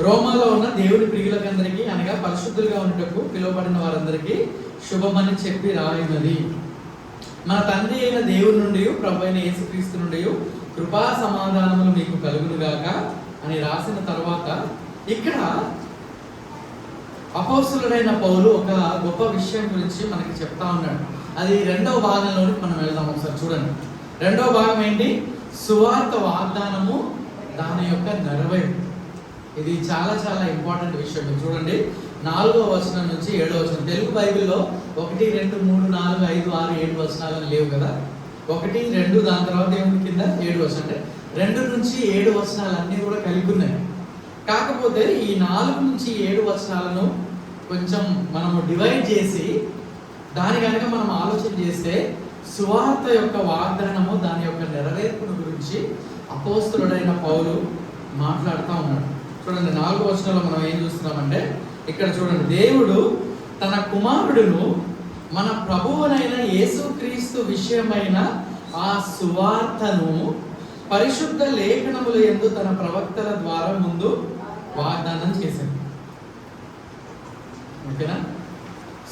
రోమాలో ఉన్న దేవుని ప్రియులకందరికీ, అనగా పరిశుద్ధులుగా ఉండటకు పిలువబడిన వారందరికీ శుభమని చెప్పి రాయినది, మన తండ్రి అయిన దేవుని నుండి ప్రభు అయిన యేసుక్రీస్తు నుండి కృపా సమాధానములు మీకు కలుగునుగాక అని రాసిన తర్వాత ఇక్కడ అపోస్తలుడైన పౌలు ఒక గొప్ప విషయం గురించి మనకి చెప్తా ఉన్నాడు. అది 2వ భాగంలోకి మనం వెళ్దాం. ఒకసారి చూడండి. 2వ భాగం ఏంటి? సువార్త వాగ్దానము, దాని యొక్క నెరవేర్పు. ఇది చాలా చాలా ఇంపార్టెంట్ విషయం. చూడండి, 4వ వచనం నుంచి 7వ వచనం. తెలుగు బైబిల్లో 1, 2, 3, 4, 5, 6, 7 వచనాలు లేవు కదా. 1, 2, దాని తర్వాత ఏముంది కింద 7 వచనం. అంటే 2 నుంచి 7 వచనాలు అన్నీ కూడా కలిగి ఉన్నాయి. కాకపోతే ఈ 4 నుంచి 7 వచనాలను కొంచెం మనము డివైడ్ చేసి దాని కనుక మనం ఆలోచన చేస్తే సువార్త యొక్క వాగ్దానము, దాని యొక్క నెరవేర్పును గురించి అపోస్తలుడైన పౌలు మాట్లాడుతూ ఉన్నాడు. చూడండి, 4వ వచనంలో మనం ఏం చూస్తున్నామంటే ఇక్కడ చూడండి, దేవుడు తన కుమారుడును మన ప్రభువునైన యేసుక్రీస్తు విషయమైన ఆ సువార్తను పరిశుద్ధ లేఖనముల యందు తన ప్రవక్తల ద్వారా ముందు వాగ్దానం చేసింది. ఓకేనా?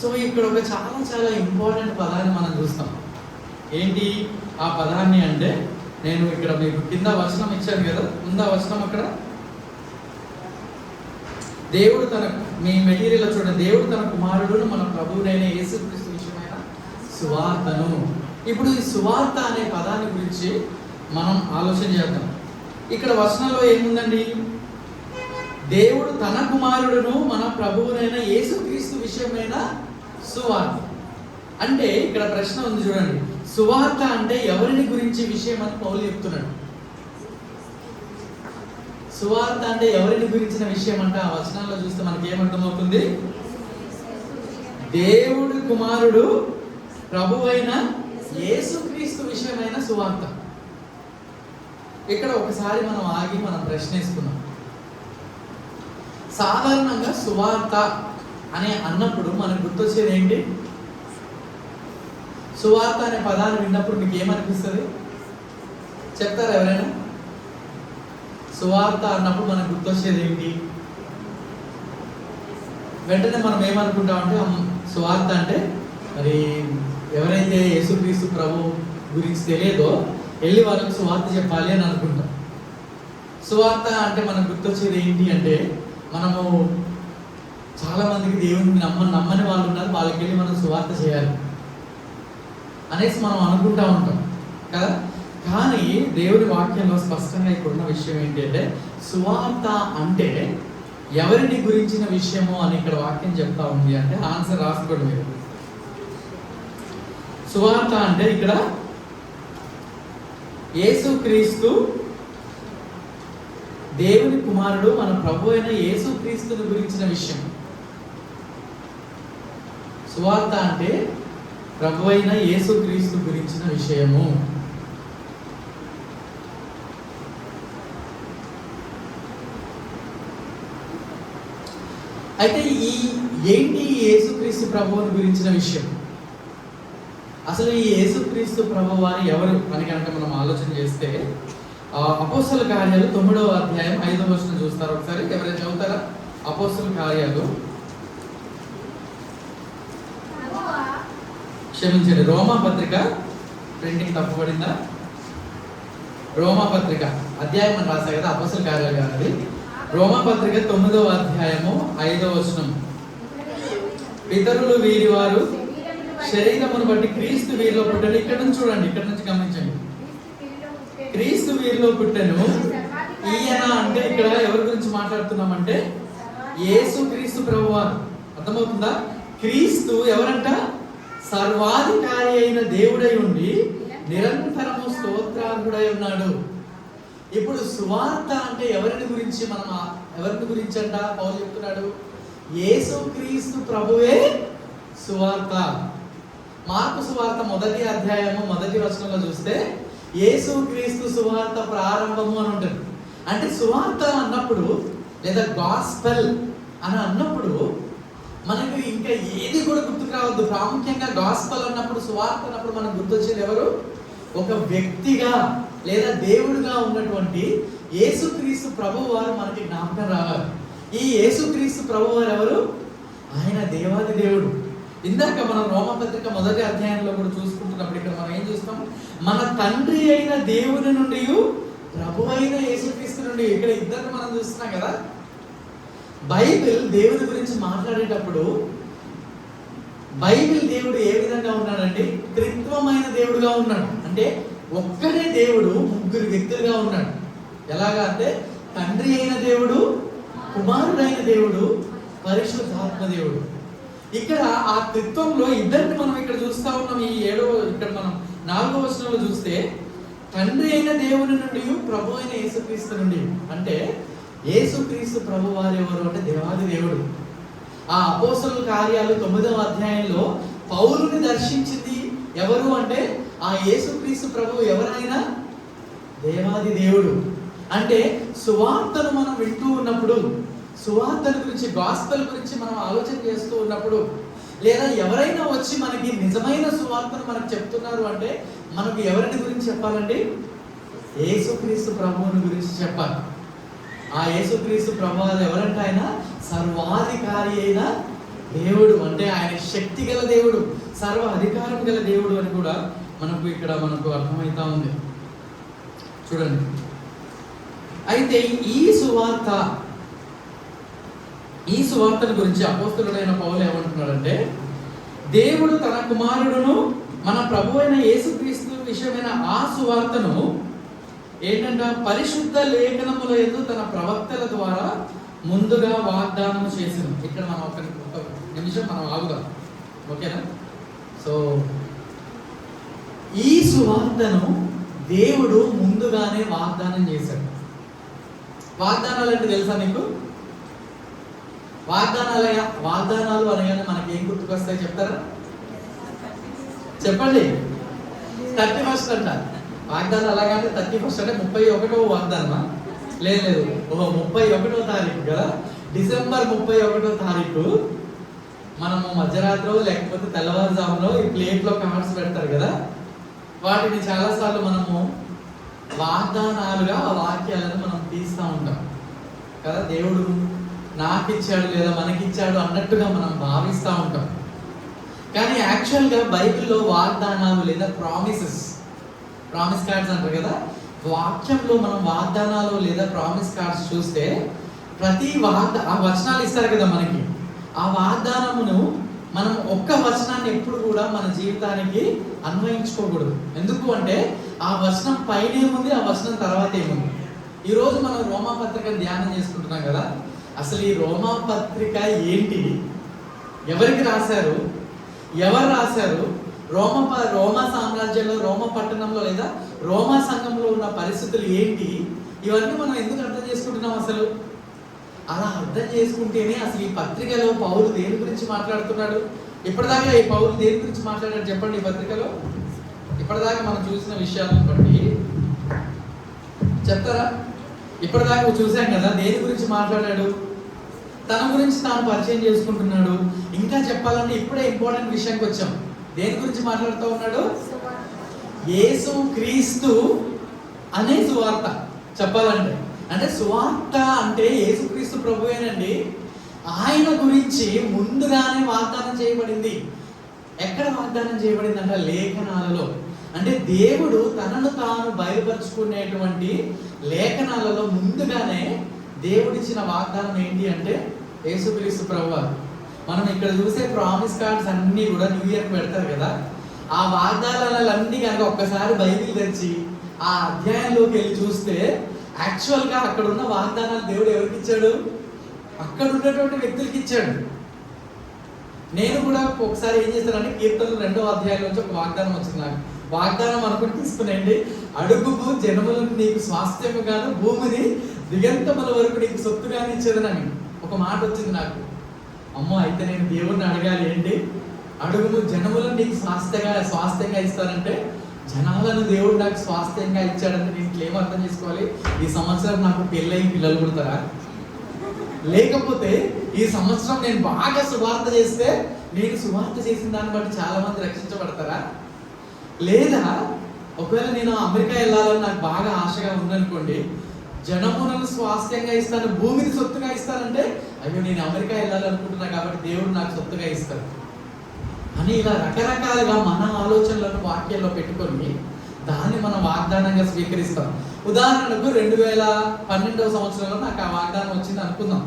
సో ఇక్కడ ఒక చాలా చాలా ఇంపార్టెంట్ పదాన్ని మనం చూస్తాం. ఏంటి ఆ పదాన్ని అంటే, నేను ఇక్కడ మీకు కింద వచనం ఇచ్చాను కదా, ఉందా వచనం అక్కడ? దేవుడు తన, మీ మెటీరియల్ చూడండి, దేవుడు తన కుమారుడును మన ప్రభువునైన యేసుక్రీస్తు విషయమైన సువార్తను. ఇప్పుడు ఈ సువార్త అనే పదాన్ని గురించి మనం ఆలోచన చేద్దాం. ఇక్కడ వచనంలో ఏముందండి? దేవుడు తన కుమారుడును మన ప్రభువునైన యేసుక్రీస్తు విషయమైన సువార్త. అంటే ఇక్కడ ప్రశ్న ఉంది చూడండి, సువార్త అంటే ఎవరిని గురించి విషయం అని పౌలు చెప్తున్నాడు. సువార్త అంటే ఎవరిని గురించిన విషయం అంటే ఆ వచనాల్లో చూస్తే మనకి ఏమర్థమవుతుంది? దేవుడు కుమారుడు ప్రభువైన యేసుక్రీస్తు విషయమైన సువార్త. ఇక్కడ ఒకసారి మనం ఆగి మనం ప్రశ్నిస్తున్నాం. సాధారణంగా సువార్త అనే అన్నప్పుడు మనకు గుర్తొచ్చేది ఏంటి? సువార్త అనే పదాన్ని విన్నప్పుడు మీకు ఏమనిపిస్తుంది చెప్తారా ఎవరైనా? సువార్త అన్నప్పుడు మనకు గుర్తొచ్చేది ఏంటి? వెంటనే మనం ఏమనుకుంటామంటే, సువార్త అంటే మరి ఎవరైతే యేసుక్రీస్తు ప్రభు గురించి తెలియదో వెళ్ళి వాళ్ళకి సువార్త చెప్పాలి అని అనుకుంటాం. సువార్త అంటే మనకు గుర్తొచ్చేది ఏంటి అంటే, మనము చాలా మందికి దేవుడిని నమ్మని వాళ్ళు ఉన్నారు, వాళ్ళకి వెళ్ళి మనం సువార్త చేయాలి అనేసి మనం అనుకుంటా ఉంటాం కదా. కానీ దేవుడి వాక్యంలో స్పష్టంగా ఇక్కడున్న విషయం ఏంటి అంటే, సువార్త అంటే ఎవరిని గురించిన విషయము అని ఇక్కడ వాక్యం చెప్తా ఉంది. అంటే ఆన్సర్ రాసుకోండి మీరు. సువార్త అంటే ఇక్కడ యేసుక్రీస్తు, దేవుని కుమారుడు మన ప్రభు అయిన యేసుక్రీస్తుని గురించిన విషయం. సువార్త అంటే ప్రభు అయిన యేసుక్రీస్తు గురించిన విషయము. అయితే ఏంటి యేసుక్రీస్తు ప్రభువుని గురించిన విషయం? అసలు ఈ యేసుక్రీస్తు ప్రభు వారు ఎవరు అని కనుక మనం ఆలోచన చేస్తే, అపోస్తల కార్యాలు 9వ అధ్యాయం 5వ వచనం చూస్తారు ఒకసారి. ఎవరైనా చదువుతారా? అపోస్తల కార్యాలు, క్షమించండి, రోమా పత్రిక, ప్రింటింగ్ తప్పబడిందా? రోమా పత్రిక అధ్యాయం అని రాశారు కదా, అపోస్తలుల కార్యాలు కాదు, రోమాపత్రిక 9వ అధ్యాయము 5వ వచనం. పితరులు వీరి వారు శరీరమును బట్టి క్రీస్తు వీరిలో పుట్టెను. ఇక్కడ నుంచి చూడండి, ఇక్కడ నుంచి గమనించండి. క్రీస్తు వీరిలో పుట్టెను. ఈయన అంటే ఇక్కడ ఎవరి గురించి మాట్లాడుతున్నామంటే యేసు క్రీస్తు ప్రభువారు. అర్థమవుతుందా? క్రీస్తు ఎవరంట? సర్వాధికారి అయిన దేవుడై ఉండి నిరంతరము స్తోత్రార్హుడై ఉన్నాడు. ఇప్పుడు సువార్త అంటే ఎవరిని గురించి అంట పౌలు చెప్తున్నాడు? యేసు క్రీస్తు ప్రభువే సువార్త. మార్కు సువార్త 1వ అధ్యాయము 1వ వచనంలో చూస్తే యేసు క్రీస్తు సువార్త ప్రారంభము అని ఉంటుంది. అంటే సువార్త అన్నప్పుడు లేదా గాస్పెల్ అని అన్నప్పుడు మనకు ఇంకా ఏది కూడా గుర్తుకు రావద్దు. ప్రాముఖ్యంగా గాస్పెల్ అన్నప్పుడు, సువార్త అన్నప్పుడు మనకు గుర్తొచ్చేది ఎవరు? ఒక వ్యక్తిగా లేదా దేవుడుగా ఉన్నటువంటి యేసుక్రీస్తు ప్రభువు వారు మనకి జ్ఞాపకం రావాలి. ఈ యేసుక్రీస్తు ప్రభువు వారు ఎవరు? ఆయన దేవాది దేవుడు. ఇందాక మనం రోమపత్రిక 1వ అధ్యాయంలో కూడా చూసుకుంటున్నప్పుడు ఇక్కడ మనం ఏం చూస్తాం? మన తండ్రి అయిన దేవుని నుండి, ప్రభు అయిన యేసుక్రీస్తు నుండి. ఇక్కడ ఇద్దరిని మనం చూస్తున్నాం కదా. బైబిల్ దేవుడి గురించి మాట్లాడేటప్పుడు బైబిల్ దేవుడు ఏ విధంగా ఉన్నాడంటే త్రిత్వమైన దేవుడుగా ఉన్నాడు. అంటే ఒక్కడే దేవుడు 3 వ్యక్తులుగా ఉన్నాడు. ఎలాగా అంటే తండ్రి అయిన దేవుడు, కుమారుడైన దేవుడు, పరిశుద్ధాత్మ దేవుడు. ఇక్కడ ఆ త్రిత్వంలో ఇద్దరిని మనం ఇక్కడ చూస్తా ఉన్నాం. ఈ 4వ వచనంలో చూస్తే తండ్రి అయిన దేవుని నుండి, ప్రభు అయిన యేసుక్రీస్తు నుండి. అంటే యేసుక్రీస్తు ప్రభు వారు ఎవరు అంటే దేవాది దేవుడు. ఆ అపోస్తలుల కార్యాలు 9వ అధ్యాయంలో పౌలుని దర్శించింది ఎవరు అంటే ఆ యేసుక్రీస్తు ప్రభు ఎవరైనా దేవాది దేవుడు. అంటే సువార్తను మనం వింటూ ఉన్నప్పుడు, సువార్తల గురించి, గాస్పెల్ గురించి మనం ఆలోచన చేస్తూ ఉన్నప్పుడు, లేదా ఎవరైనా వచ్చి మనకి నిజమైన సువార్తను మనకు చెప్తున్నారు అంటే మనకు ఎవరిని గురించి చెప్పాలండి? యేసుక్రీస్తు ప్రభువుని గురించి చెప్పాలి. ఆ యేసుక్రీస్తు ప్రభువు ఎవరంటే ఆయన సర్వాధికారి అయిన దేవుడు. అంటే ఆయన శక్తి గల దేవుడు, సర్వ అధికారం గల దేవుడు అని కూడా ఇక్కడ మనకు అర్థమవుతా ఉంది. చూడండి, అయితే ఈ సువార్తను గురించి అపోస్తలుడైన పౌలు ఏమంటున్నాడంటే, దేవుడు తన కుమారుడును మన ప్రభు అయిన యేసుక్రీస్తు విషయమైన ఆ సువార్తను ఏంటంటే పరిశుద్ధ లేఖనముల యందు తన ప్రవక్తల ద్వారా ముందుగా వాగ్దానం చేసింది. ఇక్కడ మనం ఒక నిమిషం మనం ఆగుదాం, ఓకేనా? సో ఈ సువార్తను దేవుడు ముందుగానే వాగ్దానం చేశాడు. వాగ్దానాలు అంటే తెలుసా నీకు? వాగ్దానాలు అనగానే మనకి ఏం గుర్తుకొస్తాయి చెప్తారా? చెప్పండి. 31st అంటారు వాగ్దానం. అలాగంటే 31st అంటే 31వ వాగ్దానమా? లేదు, 31వ తారీఖు కదా. డిసెంబర్ 31వ తారీఖు మనము మధ్యరాత్రి లేకపోతే తెల్లవారుజాములో ఈ ప్లేట్లో కార్డ్స్ పెడతారు కదా, వాటిని చాలాసార్లు మనము వాగ్దానాలుగా ఆ వాక్యాలను మనం తీస్తూ ఉంటాం కదా. దేవుడు నాకు ఇచ్చాడు లేదా మనకిచ్చాడు అన్నట్టుగా మనం భావిస్తూ ఉంటాం. కానీ యాక్చువల్గా బైబిల్లో వాగ్దానాలు లేదా ప్రామిస్ కార్డ్స్ అంటారు కదా, వాక్యంలో మనం వాగ్దానాలు లేదా ప్రామిస్ కార్డ్స్ చూస్తే ఆ వచనాలు ఇస్తారు కదా మనకి. ఆ వాగ్దానమును మనం ఒక్క వచనాన్ని ఎప్పుడు కూడా మన జీవితానికి అన్వయించుకోకూడదు. ఎందుకు అంటే ఆ వచనం పైన ఏముంది, ఆ వచనం తర్వాత ఏముంది. ఈరోజు మనం రోమాపత్రిక ధ్యానం చేసుకుంటున్నాం కదా. అసలు ఈ రోమాపత్రిక ఏంటి, ఎవరికి రాశారు, ఎవరు రాశారు, రోమా సామ్రాజ్యంలో, రోమ పట్టణంలో లేదా రోమా సంఘంలో ఉన్న పరిస్థితులు ఏంటి, ఇవన్నీ మనం ఎందుకు అర్థం చేసుకుంటున్నాం? అసలు అలా అర్థం చేసుకుంటేనే అసలు ఈ పత్రికలో పౌలు దేని గురించి మాట్లాడుతున్నాడు. ఇప్పటిదాకా ఈ పౌలు దేని గురించి మాట్లాడాడు చెప్పండి? ఈ పత్రికలో ఇప్పటిదాకా మనం చూసిన విషయాలను బట్టి చెప్తారా? ఇప్పటిదాకా చూసాం కదా, దేని గురించి మాట్లాడాడు? తన గురించి తాను పరిచయం చేసుకుంటున్నాడు. ఇంకా చెప్పాలంటే ఇప్పుడే ఇంపార్టెంట్ విషయానికి వచ్చాం. దేని గురించి మాట్లాడుతూ ఉన్నాడు? యేసు క్రీస్తు అనే సువార్త చెప్పాలంటే. అంటే సువార్త అంటే యేసుక్రీస్తు ప్రభువేనండి. ఆయన గురించి ముందుగానే వాగ్దానం చేయబడింది. ఎక్కడ వాగ్దానం చేయబడింది అంటే లేఖనాలలో. అంటే దేవుడు తనను తాను బయలుపరుచుకునేటువంటి లేఖనాలలో ముందుగానే దేవుడిచ్చిన వాగ్దానం ఏంటి అంటే యేసుక్రీస్తు ప్రభువారు. మనం ఇక్కడ చూసే ప్రామిస్ కార్డ్స్ అన్నీ కూడా న్యూ ఇయర్కి పెడతారు కదా, ఆ వాగ్దానాలన్నీ కనుక ఒక్కసారి బైబిల్ తెచ్చి ఆ అధ్యాయంలోకి వెళ్ళి చూస్తే యాక్చువల్గా అక్కడ ఉన్న వాగ్దానాలు దేవుడు ఎవరికి ఇచ్చాడు? అక్కడ ఉన్నటువంటి వ్యక్తులకి ఇచ్చాడు. నేను కూడా ఒకసారి ఏం చేస్తానంటే కీర్తనలు 2వ అధ్యాయం నుంచి ఒక వాగ్దానం వచ్చింది నాకు. వాగ్దానం అనుకుని తీసుకునేయండి, అడుగుకు జనములను నీకు స్వాస్థ్యముగాను భూమిని దిగంతముల వరకు నీకు సొత్తుగానే ఇచ్చేదనని ఒక మాట వచ్చింది నాకు. అమ్మో, అయితే నేను దేవుడిని అడగాలి ఏంటి, అడుగుము జనములను నీకు స్వాస్థ్యంగా ఇస్తానంటే జనాలను దేవుడు నాకు స్వాస్థ్యంగా ఇచ్చాడంటే నేను ఏం అర్థం చేసుకోవాలి? ఈ సంవత్సరం నాకు పెళ్ళయి పిల్లలు పుడతారా? లేకపోతే ఈ సంవత్సరం నేను బాగా సువార్త చేస్తే నేను సువార్త చేసిన దాన్ని బట్టి చాలా మంది రక్షించబడతారా? లేదా ఒకవేళ నేను అమెరికా వెళ్ళాలని నాకు బాగా ఆశగా ఉందనుకోండి, జనములను స్వాస్థ్యంగా ఇస్తాను, భూమిని సొత్తుగా ఇస్తానంటే అయ్యో నేను అమెరికా వెళ్ళాలనుకుంటున్నా కాబట్టి దేవుడు నాకు సొత్తుగా ఇస్తాడు అని ఇలా రకరకాలుగా మన ఆలోచనలను వాక్యాల్లో పెట్టుకొని దాన్ని మనం వాగ్దానంగా స్వీకరిస్తాం. ఉదాహరణకు 2012వ సంవత్సరంలో నాకు ఆ వాగ్దానం వచ్చింది అనుకుందాం,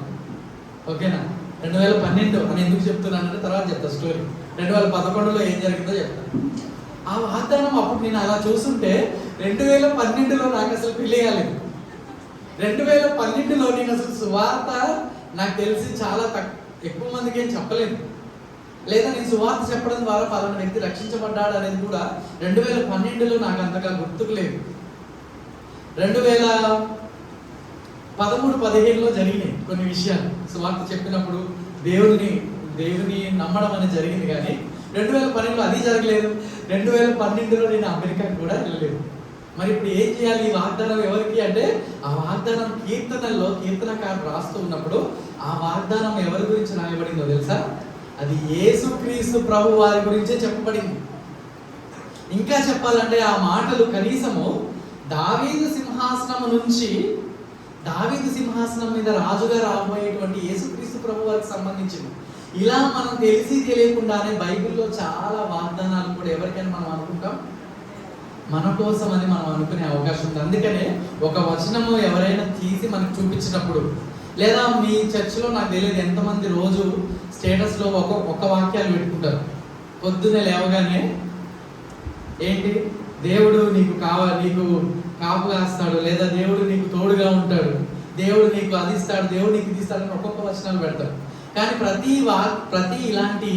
ఓకేనా? 2012 అని ఎందుకు చెప్తున్నానంటే తర్వాత చెప్తా స్టోరీ. 2011లో ఏం జరిగిందో చెప్తాను. ఆ వాగ్దానం అప్పుడు నేను అలా చూస్తుంటే 2012లో నాకు అసలు పెళ్లి కాలేదు. 2012లో నేను అసలు సువార్త నాకు తెలిసి చాలా ఎక్కువ మందికి ఏం చెప్పలేదు, లేదా నేను సువార్త చెప్పడం ద్వారా పలానా వ్యక్తి రక్షించబడ్డాడు అనేది కూడా 2012లో నాకు అంతగా గుర్తుకు లేదు. 2013-15లో జరిగినాయి కొన్ని విషయాలు. సువార్త చెప్పినప్పుడు దేవుని నమ్మడం అనేది జరిగింది, కానీ 2012లో అది జరగలేదు. 2012లో నేను అమెరికాకి కూడా వెళ్ళలేదు. మరి ఇప్పుడు ఏం చేయాలి? ఈ వాగ్దానం ఎవరికి అంటే ఆ వాగ్దానం కీర్తనకారుడు రాస్తూ ఉన్నప్పుడు ఆ వాగ్దానం ఎవరి గురించి రాయబడిందో తెలుసా? అది యేసుక్రీస్తు ప్రభు వారి గురించే చెప్పబడింది. ఇంకా చెప్పాలంటే ఆ మాటలు కనీసము దావీదు సింహాసనం మీద రాజుగా రాబోయేటువంటి యేసుక్రీస్తు ప్రభు వారికి సంబంధించింది. ఇలా మనం తెలియకుండానే బైబిల్లో చాలా వాగ్దానాలు కూడా ఎవరికైనా మనం అనుకుంటాం మన కోసం అని మనం అనుకునే అవకాశం ఉంది. అందుకనే ఒక వచనము ఎవరైనా తీసి మనకు చూపించినప్పుడు, లేదా మీ చర్చిలో నాకు తెలియదు ఎంతమంది రోజు స్టేటస్లో ఒక వాక్యాలు పెట్టుకుంటారు. పొద్దున్నే లేవగానే ఏంటి, దేవుడు నీకు కాపు కాస్తాడు, లేదా దేవుడు నీకు తోడుగా ఉంటాడు, దేవుడు నీకు అది ఇస్తాడు, దేవుడు నీకు ఇది ఇస్తాడు అని ఒక్కొక్క వచనాలు పెడతారు. కానీ ప్రతి ఇలాంటి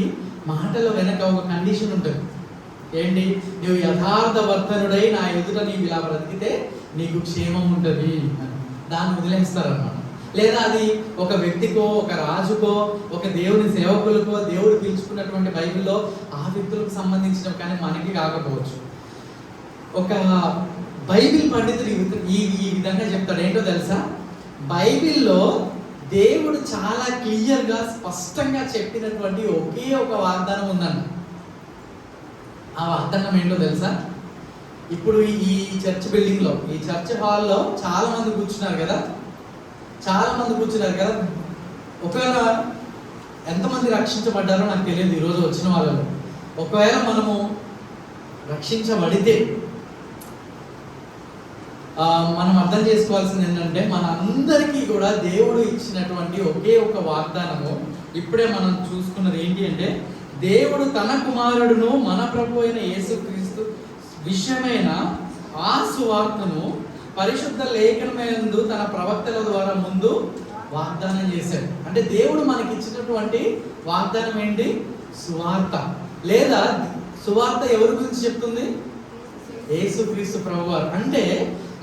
మాటల వెనక ఒక కండిషన్ ఉంటుంది. ఏంటి? నువ్వు యథార్థవర్తనుడై నా ఎదుట నీవు ఇలా బ్రతికితే నీకు క్షేమం ఉంటుంది అని దాన్ని వదిలేస్తారన్నమాట. లేదా అది ఒక వ్యక్తికో, ఒక రాజుకో, ఒక దేవుని సేవకులకో దేవుడు పిలుచుకున్నటువంటి బైబిల్లో ఆ వ్యక్తులకు సంబంధించిన, కానీ మనకి కాకపోవచ్చు. ఒక బైబిల్ పండితుడు ఈ విధంగా చెప్తాడు. ఏంటో తెలుసా? బైబిల్లో దేవుడు చాలా క్లియర్గా స్పష్టంగా చెప్పినటువంటి ఒకే ఒక వాగ్దానం ఉందన్న. ఆ వాగ్దానం ఏంటో తెలుసా? ఇప్పుడు ఈ చర్చ్ బిల్డింగ్లో, ఈ చర్చ్ హాల్లో చాలా మంది కూర్చున్నారు కదా. ఒకవేళ ఎంతమంది రక్షించబడ్డారో నాకు తెలియదు ఈరోజు వచ్చిన వాళ్ళలో. ఒకవేళ మనము రక్షించబడితే మనం అర్థం చేసుకోవాల్సింది ఏంటంటే మన అందరికీ కూడా దేవుడు ఇచ్చినటువంటి ఒకే ఒక వాగ్దానము ఇప్పుడే మనం చూసుకున్నది ఏంటి అంటే, దేవుడు తన కుమారుడును మన ప్రభు అయిన యేసుక్రీస్తు విషయమైన ఆ సువార్తను పరిశుద్ధ లేఖనమందు తన ప్రవక్తల ద్వారా ముందు వాగ్దానం చేశాడు. అంటే దేవుడు మనకి ఇచ్చినటువంటి వాగ్దానం ఏంటి? సువార్త. లేదా సువార్త ఎవరి గురించి చెప్తుంది? యేసుక్రీస్తు ప్రభువారు. అంటే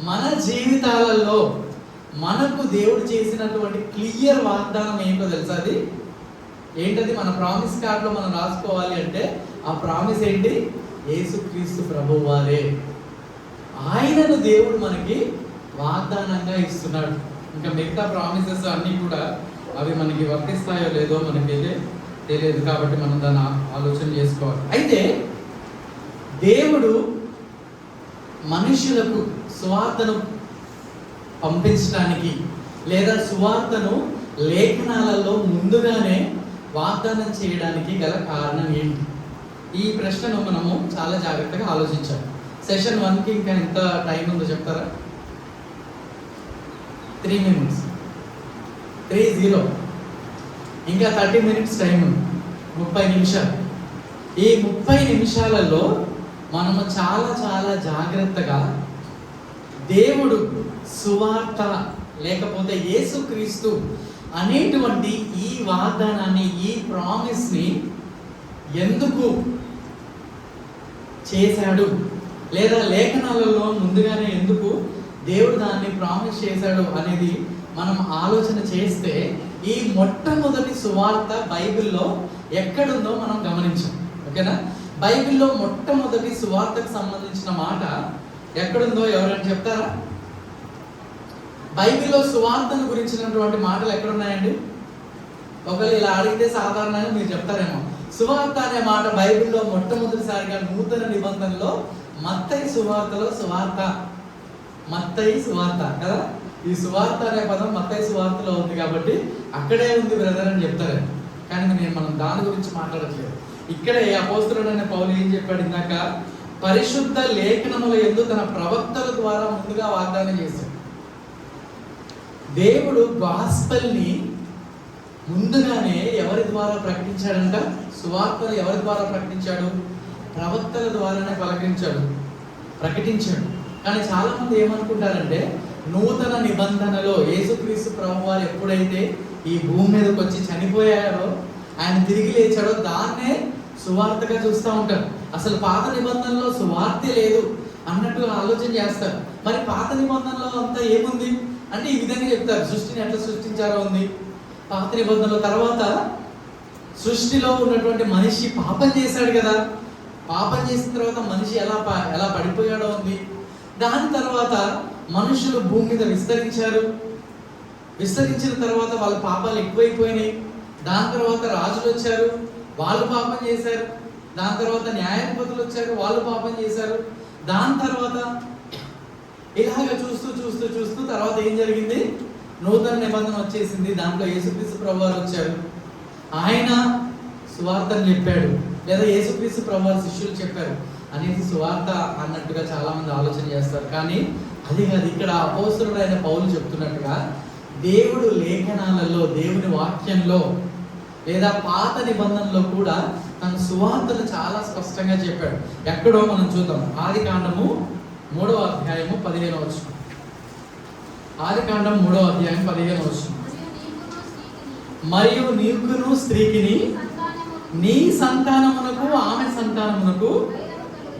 మన జీవితాలలో మనకు దేవుడు చేసినటువంటి క్లియర్ వాగ్దానం ఏంటో తెలుసా? అది ఏంటది? మన ప్రామిస్ కార్డులో మనం రాసుకోవాలి అంటే ఆ ప్రామిస్ ఏంటి? యేసుక్రీస్తు ప్రభువారే. ఆయనను దేవుడు మనకి వాగ్దానంగా ఇస్తున్నాడు. ఇంకా మిగతా ప్రామిసెస్ అన్నీ కూడా అవి మనకి వర్తిస్తాయో లేదో మనకైతే తెలియదు, కాబట్టి మనం దాన్ని ఆలోచన చేసుకోవాలి. అయితే దేవుడు మనుషులకు సువార్తను పంపించడానికి, లేదా సువార్తను లేఖనాలలో ముందుగానే వాగ్దానం చేయడానికి గల కారణం ఏంటి? ఈ ప్రశ్నను మనము చాలా జాగ్రత్తగా ఆలోచించాలి. సెషన్ 1కి ఇంకా ఎంత టైం ఉందో చెప్తారా? 3 minutes, 30, ఇంకా 30 minutes టైం ఉంది, 30 నిమిషాలు. ఈ 30 నిమిషాలలో మనము చాలా చాలా జాగ్రత్తగా దేవుడు సువార్త లేకపోతే యేసుక్రీస్తు అనేటువంటి ఈ వాగ్దానాన్ని, ఈ ప్రామిస్ని ఎందుకు చేశాడు, లేదా లేఖనాలలో ముందుగానే ఎందుకు దేవుడు దాన్ని ప్రామిస్ చేశాడు అనేది మనం ఆలోచన చేస్తే ఈ మొట్టమొదటి సువార్త బైబిల్లో ఎక్కడుందో మనం గమనించాం. ఓకేనా? బైబిల్లో మొట్టమొదటి సువార్తకు సంబంధించిన మాట ఎక్కడుందో ఎవరైనా చెప్తారా? బైబిల్లో సువార్తను గురించినటువంటి మాటలు ఎక్కడున్నాయండి? ఒకవేళ ఇలా అడిగితే సాధారణంగా మీరు చెప్తారేమో. సువార్త అనే మాట బైబిల్లో మొట్టమొదటిసారిగా నూతన నిబంధనలో మత్తయి సువార్తలో మత్తయి సువార్త కదా. ఈ సువార్త అనే పదం మత్తయి సువార్తలో ఉంది కాబట్టి అక్కడే ఉంది బ్రదర్ అని చెప్తారు. కానీ మనం దాని గురించి మాట్లాడట్లేదు. ఇక్కడే అపోస్తలుడైన పౌలు ఏం చెప్పాడు ఇందాక? పరిశుద్ధ లేఖనముల యందు తన ప్రవక్తల ద్వారా ముందుగా వాగ్దానం చేశాడు. దేవుడు గాస్పెల్ని ముందుగానే ఎవరి ద్వారా ప్రకటించాడంట? సువార్తలు ఎవరి ద్వారా ప్రకటించాడు? ప్రవక్తల ద్వారానే ప్రకటించాడు. కానీ చాలా మంది ఏమనుకుంటారంటే నూతన నిబంధనలో యేసుక్రీస్తు ప్రభువారు ఎప్పుడైతే ఈ భూమి మీదకి వచ్చి చనిపోయాడో, ఆయన తిరిగి లేచాడో దాన్నే సువార్తగా చూస్తూ ఉంటారు. అసలు పాత నిబంధనలో సువార్తే లేదు అన్నట్టుగా ఆలోచన చేస్తారు. మరి పాత నిబంధనలో అంతా ఏముంది అంటే ఈ విధంగా చెప్తారు. సృష్టిని ఎట్లా సృష్టించారో ఉంది పాత నిబంధనల. తర్వాత సృష్టిలో ఉన్నటువంటి మనిషి పాపం చేశాడు కదా, పాపం చేసిన తర్వాత మనిషి ఎలా పడిపోయాడో ఉంది. దాని తర్వాత మనుషులు భూమి మీద విస్తరించిన తర్వాత వాళ్ళ పాపాలు ఎక్కువైపోయినాయి. దాని తర్వాత రాజులు వచ్చారు, వాళ్ళు పాపం చేశారు. దాని తర్వాత న్యాయాధిపతులు వచ్చారు, వాళ్ళు పాపం చేశారు. దాని తర్వాత ఇలాగ చూస్తూ తర్వాత ఏం జరిగింది? నూతన నిబంధన వచ్చేసింది. దాంట్లో యేసుక్రీస్తు ప్రభువారు వచ్చారు. ఆయన సువార్తను చెప్పాడు, లేదా యేసుక్రీస్తు ప్రభువారు శిష్యులు చెప్పారు అనేది సువార్త అన్నట్టుగా చాలా మంది ఆలోచన చేస్తారు. కానీ అది కాదు. ఇక్కడ అపోస్తలుడైన పౌలు చెప్తున్నట్టుగా దేవుడు లేఖనాలలో, దేవుని వాక్యంలో లేదా పాత నిబంధనలో కూడా తన సువార్తను చాలా స్పష్టంగా చెప్పాడు. ఎక్కడో మనం చూద్దాం. ఆదికాండము 3వ అధ్యాయము 15వ వచనం. ఆదికాండం 3వ అధ్యాయం 15వ వచనం. మరియు నీకును స్త్రీకిని నీ సంతానమునకు ఆమె సంతానమునకు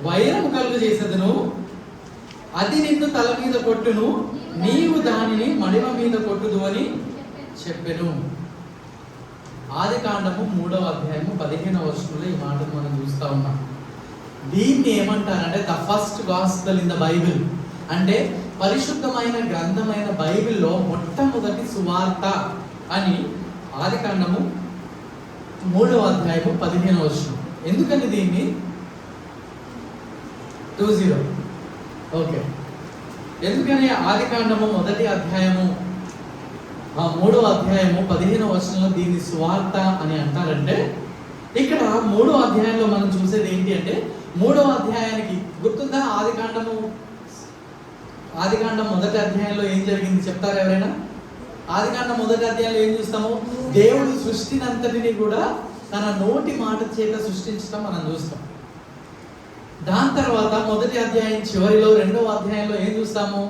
వైరము కలుగు చేసేదను, అది నిన్ను తల మీద కొట్టును, నీవు దానిని మడిమ మీద కొట్టుదు అని చెప్పెను. ఆదికాండము 3వ అధ్యాయము 15వ వచనంలో ఈ మాటను మనం చూస్తూ ఉన్నాం. దీన్ని ఏమంటారంటే the first gospel in the Bible. అంటే పరిశుద్ధమైన గ్రంథమైన బైబిల్లో మొట్టమొదటి సువార్త అని ఆదికాండము 3వ అధ్యాయము 15వ వచనం. ఎందుకని దీన్ని 20 ఓకే, ఎందుకని ఆదికాండము 1వ అధ్యాయము 3వ అధ్యాయము 15వ వచనంలో దీన్ని సువార్త అని అంటారంటే, ఇక్కడ 3వ అధ్యాయంలో మనం చూసేది ఏంటి అంటే 3వ అధ్యాయానికి గుర్తుందా? ఆదికాండం 1వ అధ్యాయంలో ఏం జరిగింది చెప్తారా ఎవరైనా? ఆదికాండం 1వ అధ్యాయంలో ఏం చూస్తాము? దేవుడు సృష్టిని అంతటిని కూడా తన నోటి మాట చేత సృష్టించడం మనం చూస్తాం. దాని తర్వాత 1వ అధ్యాయం చివరిలో 2వ అధ్యాయంలో ఏం చూస్తాము?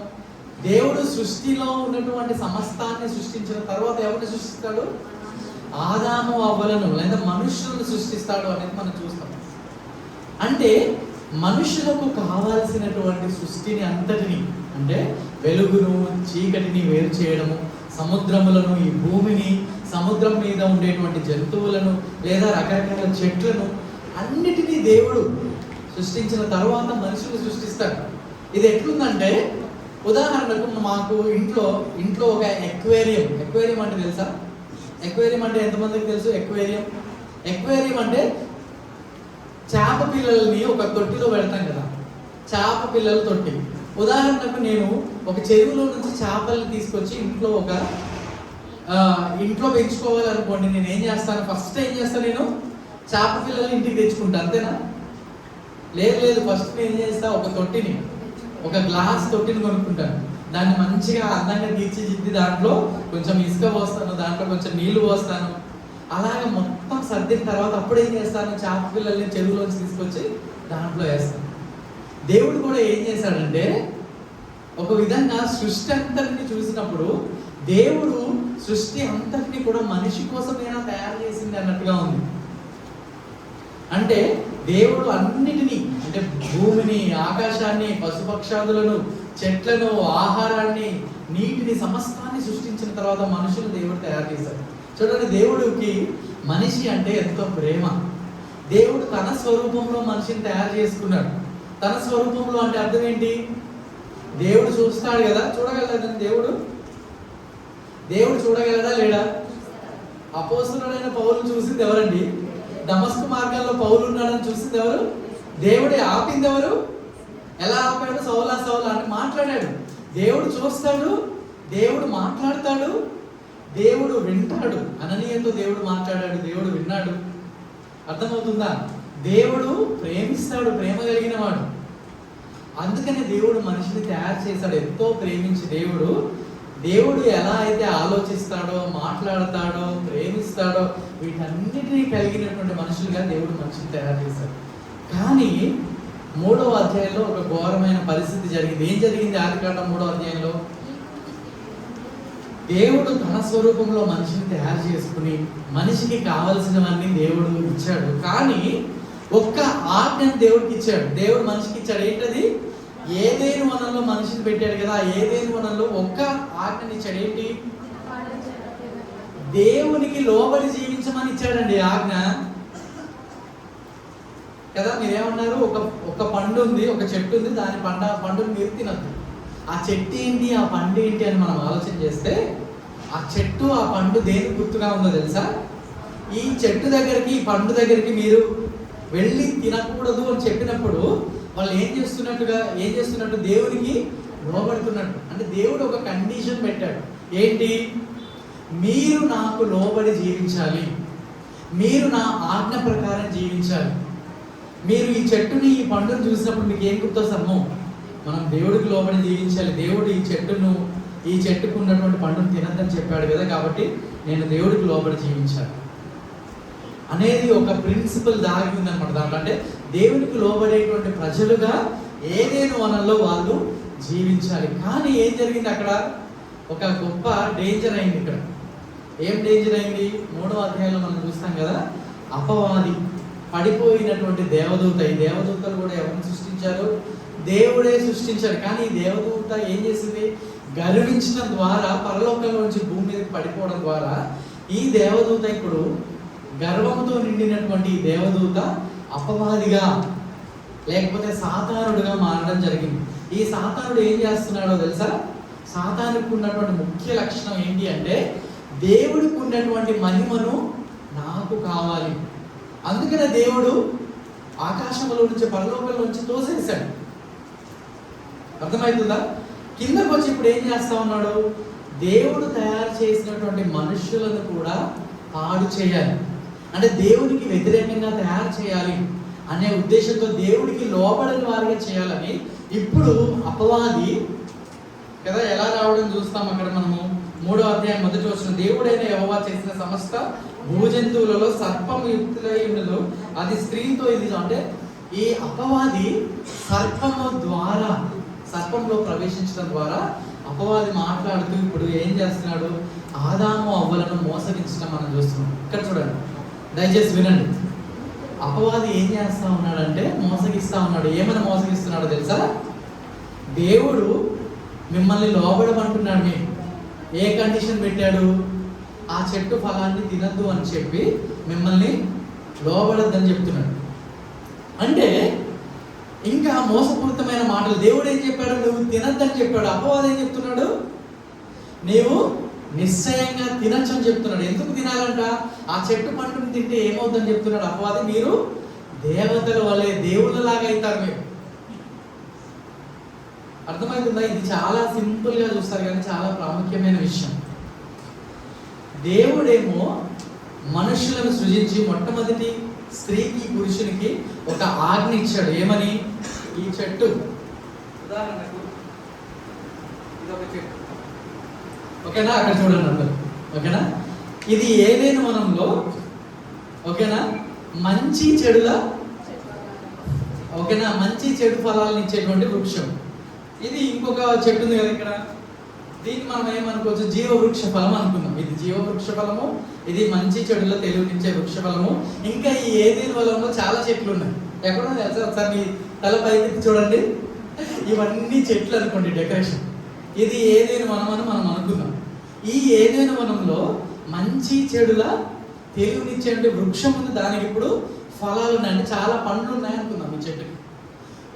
దేవుడు సృష్టిలో ఉన్నటువంటి సమస్తాన్ని సృష్టించిన తర్వాత ఎవరిని సృష్టిస్తాడు? ఆదాము అవ్వలను లేదా మనుషులను సృష్టిస్తాడు అనేది మనం చూస్తాం. అంటే మనుషులకు కావాల్సినటువంటి సృష్టిని అంతటిని, అంటే వెలుగును చీకటిని వేరు చేయడము, సముద్రములను, ఈ భూమిని, సముద్రం మీద ఉండేటువంటి జంతువులను లేదా రకరకాల చెట్లను అన్నిటినీ దేవుడు సృష్టించిన తర్వాత మనుషులు సృష్టిస్తాడు. ఇది ఎట్లుందంటే ఉదాహరణకు మాకు ఇంట్లో ఒక ఎక్వేరియం అంటే తెలుసా? ఎక్వేరియం అంటే ఎంతమందికి తెలుసు? ఎక్వేరియం అంటే చేప పిల్లల్ని ఒక తొట్టిలో పెడతాం కదా, చేప పిల్లల తొట్టి. ఉదాహరణకు నేను ఒక చెరువులో నుంచి చేపల్ని తీసుకొచ్చి ఇంట్లో పెంచుకోవాలనుకోండి, నేను ఏం చేస్తాను? ఫస్ట్ ఏం చేస్తాను? నేను చేప పిల్లల్ని ఇంటికి తెచ్చుకుంటాను, అంతేనా? లేదు ఫస్ట్ నేను ఏం చేస్తా, ఒక గ్లాస్ తొట్టిని కొనుక్కుంటాను. దాన్ని మంచిగా అందంగా తీర్చిదిద్ది దాంట్లో కొంచెం ఇసుక పోస్తాను, దాంట్లో కొంచెం నీళ్లు పోస్తాను. అలాగే మొత్తం సర్దిన తర్వాత అప్పుడు ఏం చేస్తాను, చేప పిల్లల్ని చెరువులోంచి తీసుకొచ్చి దాంట్లో వేస్తాను. దేవుడు కూడా ఏం చేశాడంటే, ఒక విధంగా సృష్టి అంతటిని చూసినప్పుడు దేవుడు సృష్టి అంతటిని కూడా మనిషి కోసమైనా తయారు చేసింది అన్నట్టుగా ఉంది. అంటే దేవుడు అన్నిటినీ, అంటే భూమిని, ఆకాశాన్ని, పశుపక్షాదులను, చెట్లను, ఆహారాన్ని, నీటిని, సమస్తాన్ని సృష్టించిన తర్వాత మనుషులు దేవుడు తయారు చేశాడు. చూడండి, దేవుడికి మనిషి అంటే ఎంతో ప్రేమ. దేవుడు తన స్వరూపంలో మనిషిని తయారు చేసుకున్నాడు. తన స్వరూపంలో అంటే అర్థం ఏంటి? దేవుడు చూస్తాడు కదా, చూడగలదా దేవుడు చూడగలడా లేడా? అపోస్తలుడైన పౌలు చూసింది ఎవరండి? దమస్కు మార్గాల్లో పౌలు ఉన్నాడని చూసింది ఎవరు? దేవుడే. ఆపింది ఎవరు? ఎలా ఆపాడు? సౌలా అంటే మాట్లాడాడు. దేవుడు చూస్తాడు, దేవుడు మాట్లాడతాడు, దేవుడు వింటాడు. అననీయతో దేవుడు మాట్లాడాడు, దేవుడు విన్నాడు. అర్థమవుతుందా? దేవుడు ప్రేమిస్తాడు, ప్రేమ కలిగిన వాడు. అందుకనే దేవుడు మనిషిని తయారు చేశాడు. ఎంతో ప్రేమించి దేవుడు ఎలా అయితే ఆలోచిస్తాడో, మాట్లాడతాడో, ప్రేమిస్తాడో, వీటన్నిటినీ కలిగినటువంటి మనుషులుగా దేవుడు మనిషిని తయారు చేశాడు. కానీ 3వ అధ్యాయంలో ఒక ఘోరమైన పరిస్థితి జరిగింది. ఏం జరిగింది? ఆదికాండం 3వ అధ్యాయంలో దేవుడు తన స్వరూపంలో మనిషిని తయారు చేసుకుని మనిషికి కావలసినవన్నీ దేవుడు ఇచ్చాడు. కానీ ఒక్క ఆజ్ఞను దేవుడికి ఇచ్చాడు. దేవుడు మనిషికి ఇచ్చాడు. ఏంటది? ఏదేను వనంలో మనిషిని పెట్టాడు కదా, ఏదేను వనంలో ఒక్క ఆజ్ఞని ఇచ్చాడు. ఏంటి? దేవునికి లోబడి జీవించమని ఇచ్చాడండి ఆజ్ఞ కదా. మీరేమన్నారు? ఒక పండు ఉంది, ఒక చెట్టు ఉంది, దాని పండుని మీరు తినద్దు. ఆ చెట్టు ఏంటి, ఆ పండు ఏంటి అని మనం ఆలోచన చేస్తే, ఆ చెట్టు, ఆ పండు దేనికి గుర్తుగా ఉందో తెలుసా? ఈ చెట్టు దగ్గరికి, ఈ పండు దగ్గరికి మీరు వెళ్ళి తినకూడదు అని చెప్పినప్పుడు వాళ్ళు ఏం చేస్తున్నట్టు? దేవునికి లోబడుతున్నట్టు. అంటే దేవుడు ఒక కండిషన్ పెట్టాడు. ఏంటి? మీరు నాకు లోబడి జీవించాలి, మీరు నా ఆజ్ఞ ప్రకారం జీవించాలి. మీరు ఈ చెట్టుని, ఈ పండును చూసినప్పుడు మీకు ఏం గుర్తొస్తామో, మనం దేవుడికి లోబడి జీవించాలి. దేవుడు ఈ చెట్టుకు ఉన్నటువంటి పండును తినద్దని చెప్పాడు కదా, కాబట్టి నేను దేవుడికి లోబడి జీవించాలి అనేది ఒక ప్రిన్సిపల్ దాగి ఉందన్నమాట దాంట్లో. అంటే దేవునికి లోబడేటువంటి ప్రజలుగా ఏదేను వనంలో వాళ్ళు జీవించాలి. కానీ ఏం జరిగింది అక్కడ? ఒక గొప్ప డేంజర్ అయింది. ఇక్కడ ఏం డేంజర్ అయింది? 3వ అధ్యాయంలో మనం చూస్తాం కదా, అపవాది, పడిపోయినటువంటి దేవదూత. ఈ దేవదూతలు కూడా ఎవరిని సృష్టించారు? దేవుడే సృష్టించాడు. కానీ ఈ దేవదూత ఏం చేసింది? గర్వించడం ద్వారా, పరలోకంలో నుంచి భూమి మీదకి పడిపోవడం ద్వారా ఈ దేవదూత ఇప్పుడు గర్వంతో నిండినటువంటి ఈ దేవదూత అపవాదిగా, లేకపోతే సాతానుడుగా మారడం జరిగింది. ఈ సాతానుడు ఏం చేస్తున్నాడో తెలుసా? సాతానుడికి ఉన్నటువంటి ముఖ్య లక్షణం ఏంటి అంటే, దేవుడికి ఉన్నటువంటి మహిమను నాకు కావాలి. అందుకనే దేవుడు ఆకాశంలో నుంచి, పరలోకంలో నుంచి తోసేశాడు. అర్థమవుతుందా? కిందకు వచ్చి ఇప్పుడు ఏం చేస్తా ఉన్నాడు? దేవుడు తయారు చేసినటువంటి మనుషులను కూడా పాడు చేయాలి, అంటే దేవునికి వ్యతిరేకంగా తయారు చేయాలి అనే ఉద్దేశంతో, దేవుడికి లోబడని వారిగా చేయాలని ఇప్పుడు అపవాది కదా ఎలా రావడం చూస్తాం. అక్కడ మనము 3వ అధ్యాయం 1వ వచనం, దేవుడైన యెహోవా చేసిన సమస్త భూజంతువులలో సర్పము యుక్తులై ఉన్నదో అది స్త్రీతో ఇది. అంటే ఈ అపవాది సర్పంలో ప్రవేశించడం ద్వారా అపవాది మాట్లాడుతూ ఇప్పుడు ఏం చేస్తున్నాడు? ఆదాము అవ్వలను మోసగించడం మనం చూస్తున్నాం. ఇక్కడ చూడండి, దయచేసి వినండి. అపవాది ఏం చేస్తా ఉన్నాడంటే మోసగిస్తా ఉన్నాడు. ఏమైనా మోసగిస్తున్నాడో తెలుసా? దేవుడు మిమ్మల్ని లోబడమంటున్నాడు. మీకు ఏ కండిషన్ పెట్టాడు? ఆ చెట్టు ఫలాన్ని తినద్దు అని చెప్పి మిమ్మల్ని లోబడద్దని చెప్తున్నాడు. అంటే ఇంకా మోసపూరితమైన మాటలు. దేవుడు ఏం చెప్పాడు? నువ్వు తినద్దని చెప్పాడు. అపవాది ఏం చెప్తున్నాడు? నీవు నిశ్చయంగా తినచ్చు అని చెప్తున్నాడు. ఎందుకు తినాలంట? ఆ చెట్టు పండుని తింటే ఏమవుతుందని చెప్తున్నాడు అపవాది. మీరు దేవతల వలె, దేవుళ్ళలాగా అవుతారు మీరు. అర్థమవుతుందా? ఇది చాలా సింపుల్ గా చూస్తారు కానీ చాలా ప్రాముఖ్యమైన విషయం. దేవుడేమో మనుషులను సృజించి మొట్టమొదటి స్త్రీకి పురుషునికి ఒక ఆజ్ఞ ఇచ్చాడు. ఏమని? ఈ చెట్టు, ఉదాహరణకు ఇదొక చెట్టు, ఓకేనా? అక్కడ చూడండి అందరు, ఓకేనా? ఇది ఏదైనా వనంలో, ఓకేనా, మంచి చెడుల, ఓకేనా, మంచి చెడు ఫలాలను ఇచ్చేటువంటి వృక్షం. ఇది ఇంకొక చెట్టు ఉంది కదా ఇక్కడ, దీన్ని మనం ఏమనుకోవచ్చు? జీవవృక్ష ఫలం అనుకుందాం. ఇది జీవవృక్ష ఫలము, ఇది మంచి చెడుల తెలివినిచ్చే వృక్ష ఫలము. ఇంకా ఈ ఏదేని వనంలో చాలా చెట్లు ఉన్నాయి. ఎక్కడో తెలుసా? ఒకసారి మీ తల పైకి చూడండి. ఇవన్నీ చెట్లు అనుకోండి, డెకరేషన్. ఇది ఏదేని వనం అని మనం అనుకుందాం. ఈ ఏదేని వనంలో మంచి చెడుల తెలివినిచ్చే వృక్షం ఉంది. దానికి ఇప్పుడు ఫలాలు ఉన్నాయంటే చాలా పండ్లు ఉన్నాయి అనుకుందాం ఈ చెట్టుకి.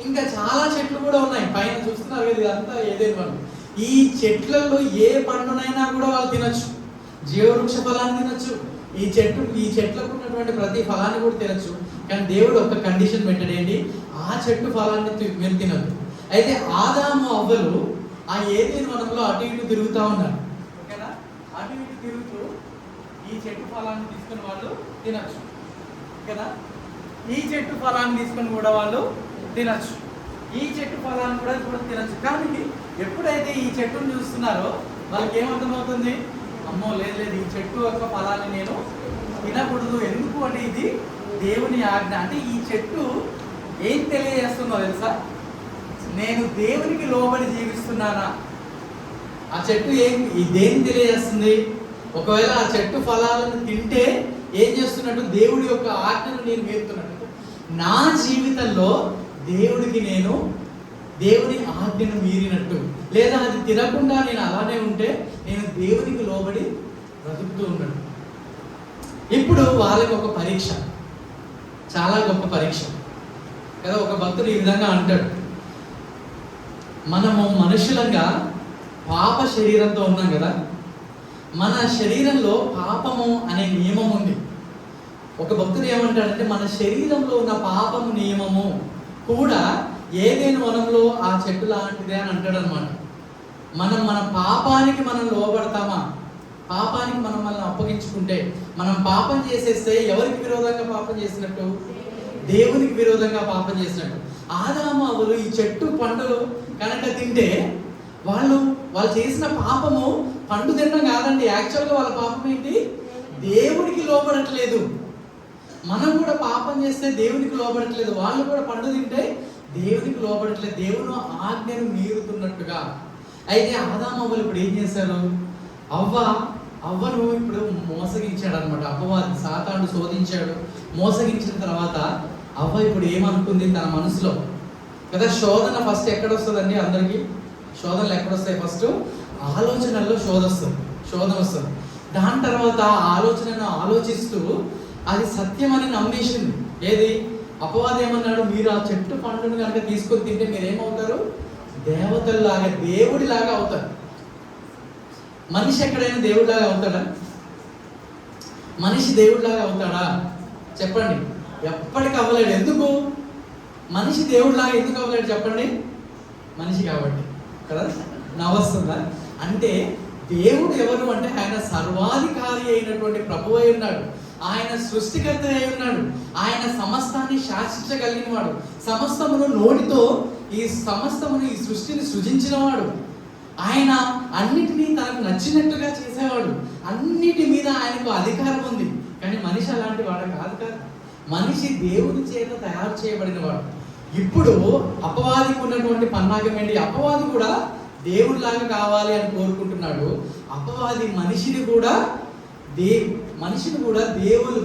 ఇంకా చాలా చెట్లు కూడా ఉన్నాయి పైన చూస్తున్నారు కదా, ఇదంతా ఏదేని వనం. ఈ చెట్లలో ఏ పండునైనా కూడా వాళ్ళు తినచ్చు. జీవవృక్ష ఫలాన్ని తినచ్చు. ఈ చెట్లకు ఉన్నటువంటి ప్రతి ఫలాన్ని కూడా తినచ్చు. కానీ దేవుడు ఒక కండిషన్ పెట్టాడు, ఏంటి? ఆ చెట్టు ఫలాన్ని మీరు తినద్దు. అయితే ఆదాము అవ్వలు ఆ ఏదేని వనంలో అటు ఇటు తిరుగుతూ ఉన్నారు, ఓకేనా? అటు ఇటు తిరుగుతూ ఈ చెట్టు ఫలాన్ని తీసుకుని వాళ్ళు తినచ్చు, ఓకేనా? ఈ చెట్టు ఫలాన్ని తీసుకుని కూడా వాళ్ళు తినచ్చు. ఈ చెట్టు ఫలాన్ని కూడా తినచ్చు. కానీ ఎప్పుడైతే ఈ చెట్టును చూస్తున్నారో వాళ్ళకి ఏమర్థమవుతుంది? అమ్మో లేదు, ఈ చెట్టు యొక్క ఫలాన్ని నేను తినకూడదు. ఎందుకు అంటే ఇది దేవుని ఆజ్ఞ. అంటే ఈ చెట్టు ఏం తెలియజేస్తుందో తెలుసా? నేను దేవునికి లోబడి జీవిస్తున్నానా? ఆ చెట్టు దేన్ని తెలియజేస్తుంది? ఒకవేళ ఆ చెట్టు ఫలాలను తింటే ఏం చేస్తున్నట్టు? దేవుడి యొక్క ఆజ్ఞను నేను మీరుతున్నట్టు. నా జీవితంలో దేవుడికి నేను దేవుని ఆజ్ఞను మీరినట్టు. లేదా అది తినకుండా నేను అలానే ఉంటే నేను దేవునికి లోబడి బ్రతుకుతూ ఉన్నాడు. ఇప్పుడు వాళ్ళకి ఒక పరీక్ష, చాలా గొప్ప పరీక్ష కదా. ఒక భక్తుడు ఈ విధంగా అంటాడు, మనము మనుషులంగా పాప శరీరంతో ఉన్నాం కదా. మన శరీరంలో పాపము అనే నియమం ఉంది. ఒక భక్తుడు ఏమంటాడంటే, మన శరీరంలో ఉన్న పాపము నియమము కూడా ఏదైనా వనంలో ఆ చెట్టు లాంటిదే అని అంటాడు అనమాట. మన పాపానికి మనం లోబడతామా? పాపానికి మనం మనల్ని అప్పగించుకుంటే, మనం పాపం చేసేస్తే ఎవరికి విరోధంగా పాపం చేసినట్టు? దేవునికి విరోధంగా పాపం చేసినట్టు. ఆదాము అవ్వలు ఈ చెట్టు పండులు కనుక తింటే వాళ్ళు చేసిన పాపము పండు తినడం కాదండి. యాక్చువల్గా వాళ్ళ పాపం ఏంటి? దేవునికి లోబడట్లేదు. మనం కూడా పాపం చేస్తే దేవునికి లోబడట్లేదు. వాళ్ళు కూడా పండు తింటే దేవునికి లోబడట్లేదు, దేవుని ఆజ్ఞను మీరుతున్నట్టుగా. అయితే ఆదాము అవ్వలు ఇప్పుడు ఏం చేశారు? అవ్వను ఇప్పుడు మోసగించాడు అనమాట. అపవాది సాతాను శోధించాడు. మోసగించిన తర్వాత అవ్వ ఇప్పుడు ఏమనుకుంది తన మనసులో కదా? శోధన ఫస్ట్ ఎక్కడ వస్తుందండి? అందరికీ శోధనలు ఎక్కడొస్తాయి? ఫస్ట్ ఆలోచనల్లో శోధన వస్తుంది. దాని తర్వాత ఆలోచనను ఆలోచిస్తూ అది సత్యమని నమ్మేసింది. ఏది? అపవాది ఏమన్నాడు? మీరు ఆ చెట్టు పండును కనుక తీసుకొని తింటే మీరేమవుతారు? దేవతల్లాగా, దేవుడిలాగా అవుతారు. మనిషి ఎక్కడైనా దేవుడిలాగా అవుతాడా? మనిషి దేవుడిలాగా అవుతాడా? చెప్పండి. ఎప్పటికీ అవ్వలేడు. ఎందుకు? మనిషి దేవుడిలాగా ఎందుకు అవ్వలేడు చెప్పండి? మనిషి కాబట్టి కదా. నవ్వొస్తుందా? అంటే దేవుడు ఎవరు అంటే ఆయన సర్వాధికారి అయినటువంటి ప్రభువు అయి ఉన్నాడు. ఆయన సృష్టికర్త అయి ఉన్నాడు. ఆయన సమస్తాన్ని శాసించగలిగిన వాడు. సమస్తమును నోటితో ఈ సృష్టిని సృజించినవాడు. ఆయన అన్నిటినీ తనకు నచ్చినట్టుగా చేసేవాడు. అన్నిటి మీద ఆయనకు అధికారం ఉంది. కానీ మనిషి అలాంటి వాడు కాదు కదా. మనిషి దేవుని చేత తయారు చేయబడిన వాడు. ఇప్పుడు అపవాదికి ఉన్నటువంటి పన్నాగం ఏంటి? అపవాది కూడా దేవుడిలాగా కావాలి అని కోరుకుంటున్నాడు. అపవాది మనిషిని కూడా